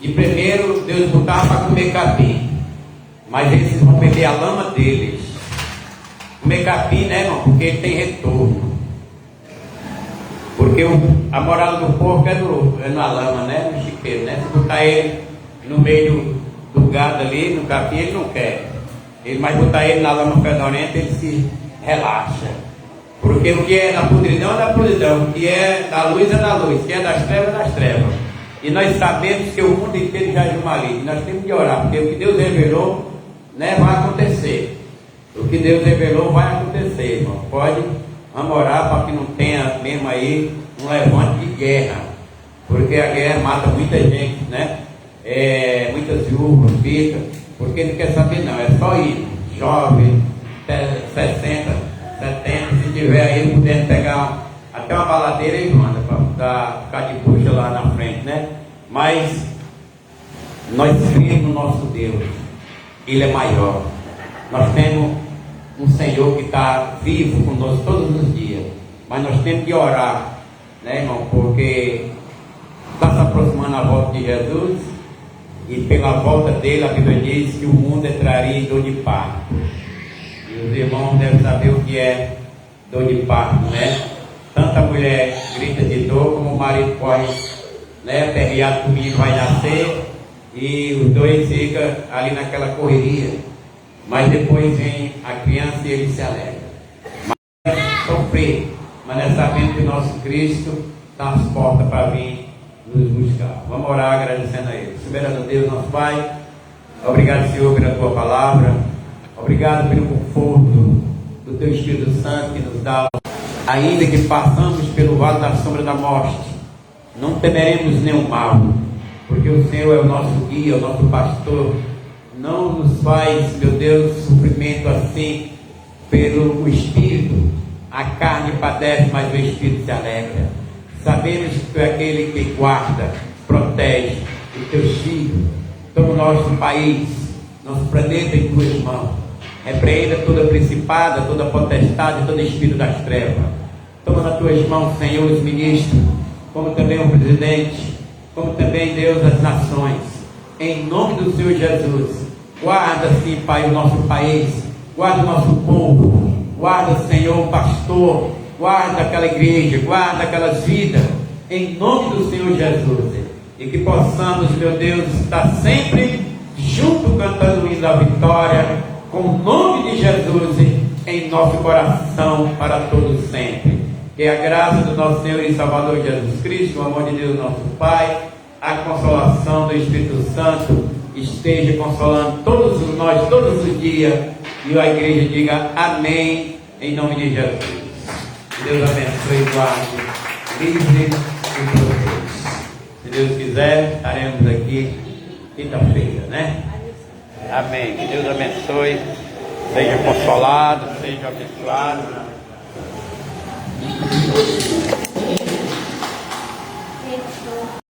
E primeiro Deus botava para comer capim, mas eles vão beber a lama deles. Comer capim, né, irmão? Porque ele tem retorno. Porque a morada do porco é na lama, né? No chiqueiro, né? Se botar ele no meio do gado ali, no capim, ele não quer. Mas botar ele na lama fedorenta, ele se relaxa. Porque o que é da podridão é da podridão, o que é da luz é da luz, o que é das trevas é das trevas. E nós sabemos que o mundo inteiro já é um maligno. E nós temos que orar, porque o que Deus revelou, né, vai acontecer. O que Deus revelou vai acontecer, irmão. Vamos orar para que não tenha mesmo aí um levante de guerra. Porque a guerra mata muita gente, né? Muitas viúvas, fica. Porque não quer saber não, é só ir. Jovem, até 60, 70, se tiver aí podendo pegar até uma baladeira e manda para ficar de bucha lá na frente, né? Mas nós cremos no nosso Deus, Ele é maior. Nós temos um Senhor que está vivo conosco todos os dias, mas nós temos que orar, né, irmão? Porque está se aproximando a volta de Jesus, e pela volta dele a Bíblia diz que o mundo entraria em dor de parto. E os irmãos devem saber o que é dor de parto, né? Tanto a mulher grita de dor, como o marido corre, né, aperreado que o menino vai nascer, e os dois ficam ali naquela correria. Mas depois vem a criança e ele se alegra. Mas é sofrer, mas nós sabemos que nosso Cristo está às portas para vir nos buscar. Vamos orar agradecendo a Ele. Soberano Deus, nosso Pai, obrigado, Senhor, pela Tua palavra. Obrigado pelo conforto do Teu Espírito Santo que nos dá. Ainda que passamos pelo vale da sombra da morte, não temeremos nenhum mal, porque o Senhor é o nosso guia, o nosso pastor. Não nos faz, meu Deus, sofrimento assim pelo Espírito. A carne padece, mas o Espírito se alegra. Sabemos que tu é aquele que guarda, protege os teus filhos. Toma o nosso país, nosso planeta em tuas mãos. Repreenda toda principada, toda potestade, todo espírito das trevas. Toma nas tuas mãos, Senhor, os ministros, como também o presidente, como também, Deus, as nações. Em nome do Senhor Jesus, guarda, sim, Pai, o nosso país, guarda o nosso povo, guarda, Senhor, o pastor, guarda aquela igreja, guarda aquelas vidas, em nome do Senhor Jesus. E que possamos, meu Deus, estar sempre junto cantando o hino da vitória, com o nome de Jesus em nosso coração para todos sempre. Que a graça do nosso Senhor e Salvador Jesus Cristo, o amor de Deus nosso Pai, a consolação do Espírito Santo esteja consolando todos nós, todos os dias, e a igreja diga amém, em nome de Jesus. Que Deus abençoe e guarde, livre e proteja. Se Deus quiser, estaremos aqui quinta-feira, né? Amém. Que Deus abençoe, seja consolado, seja abençoado.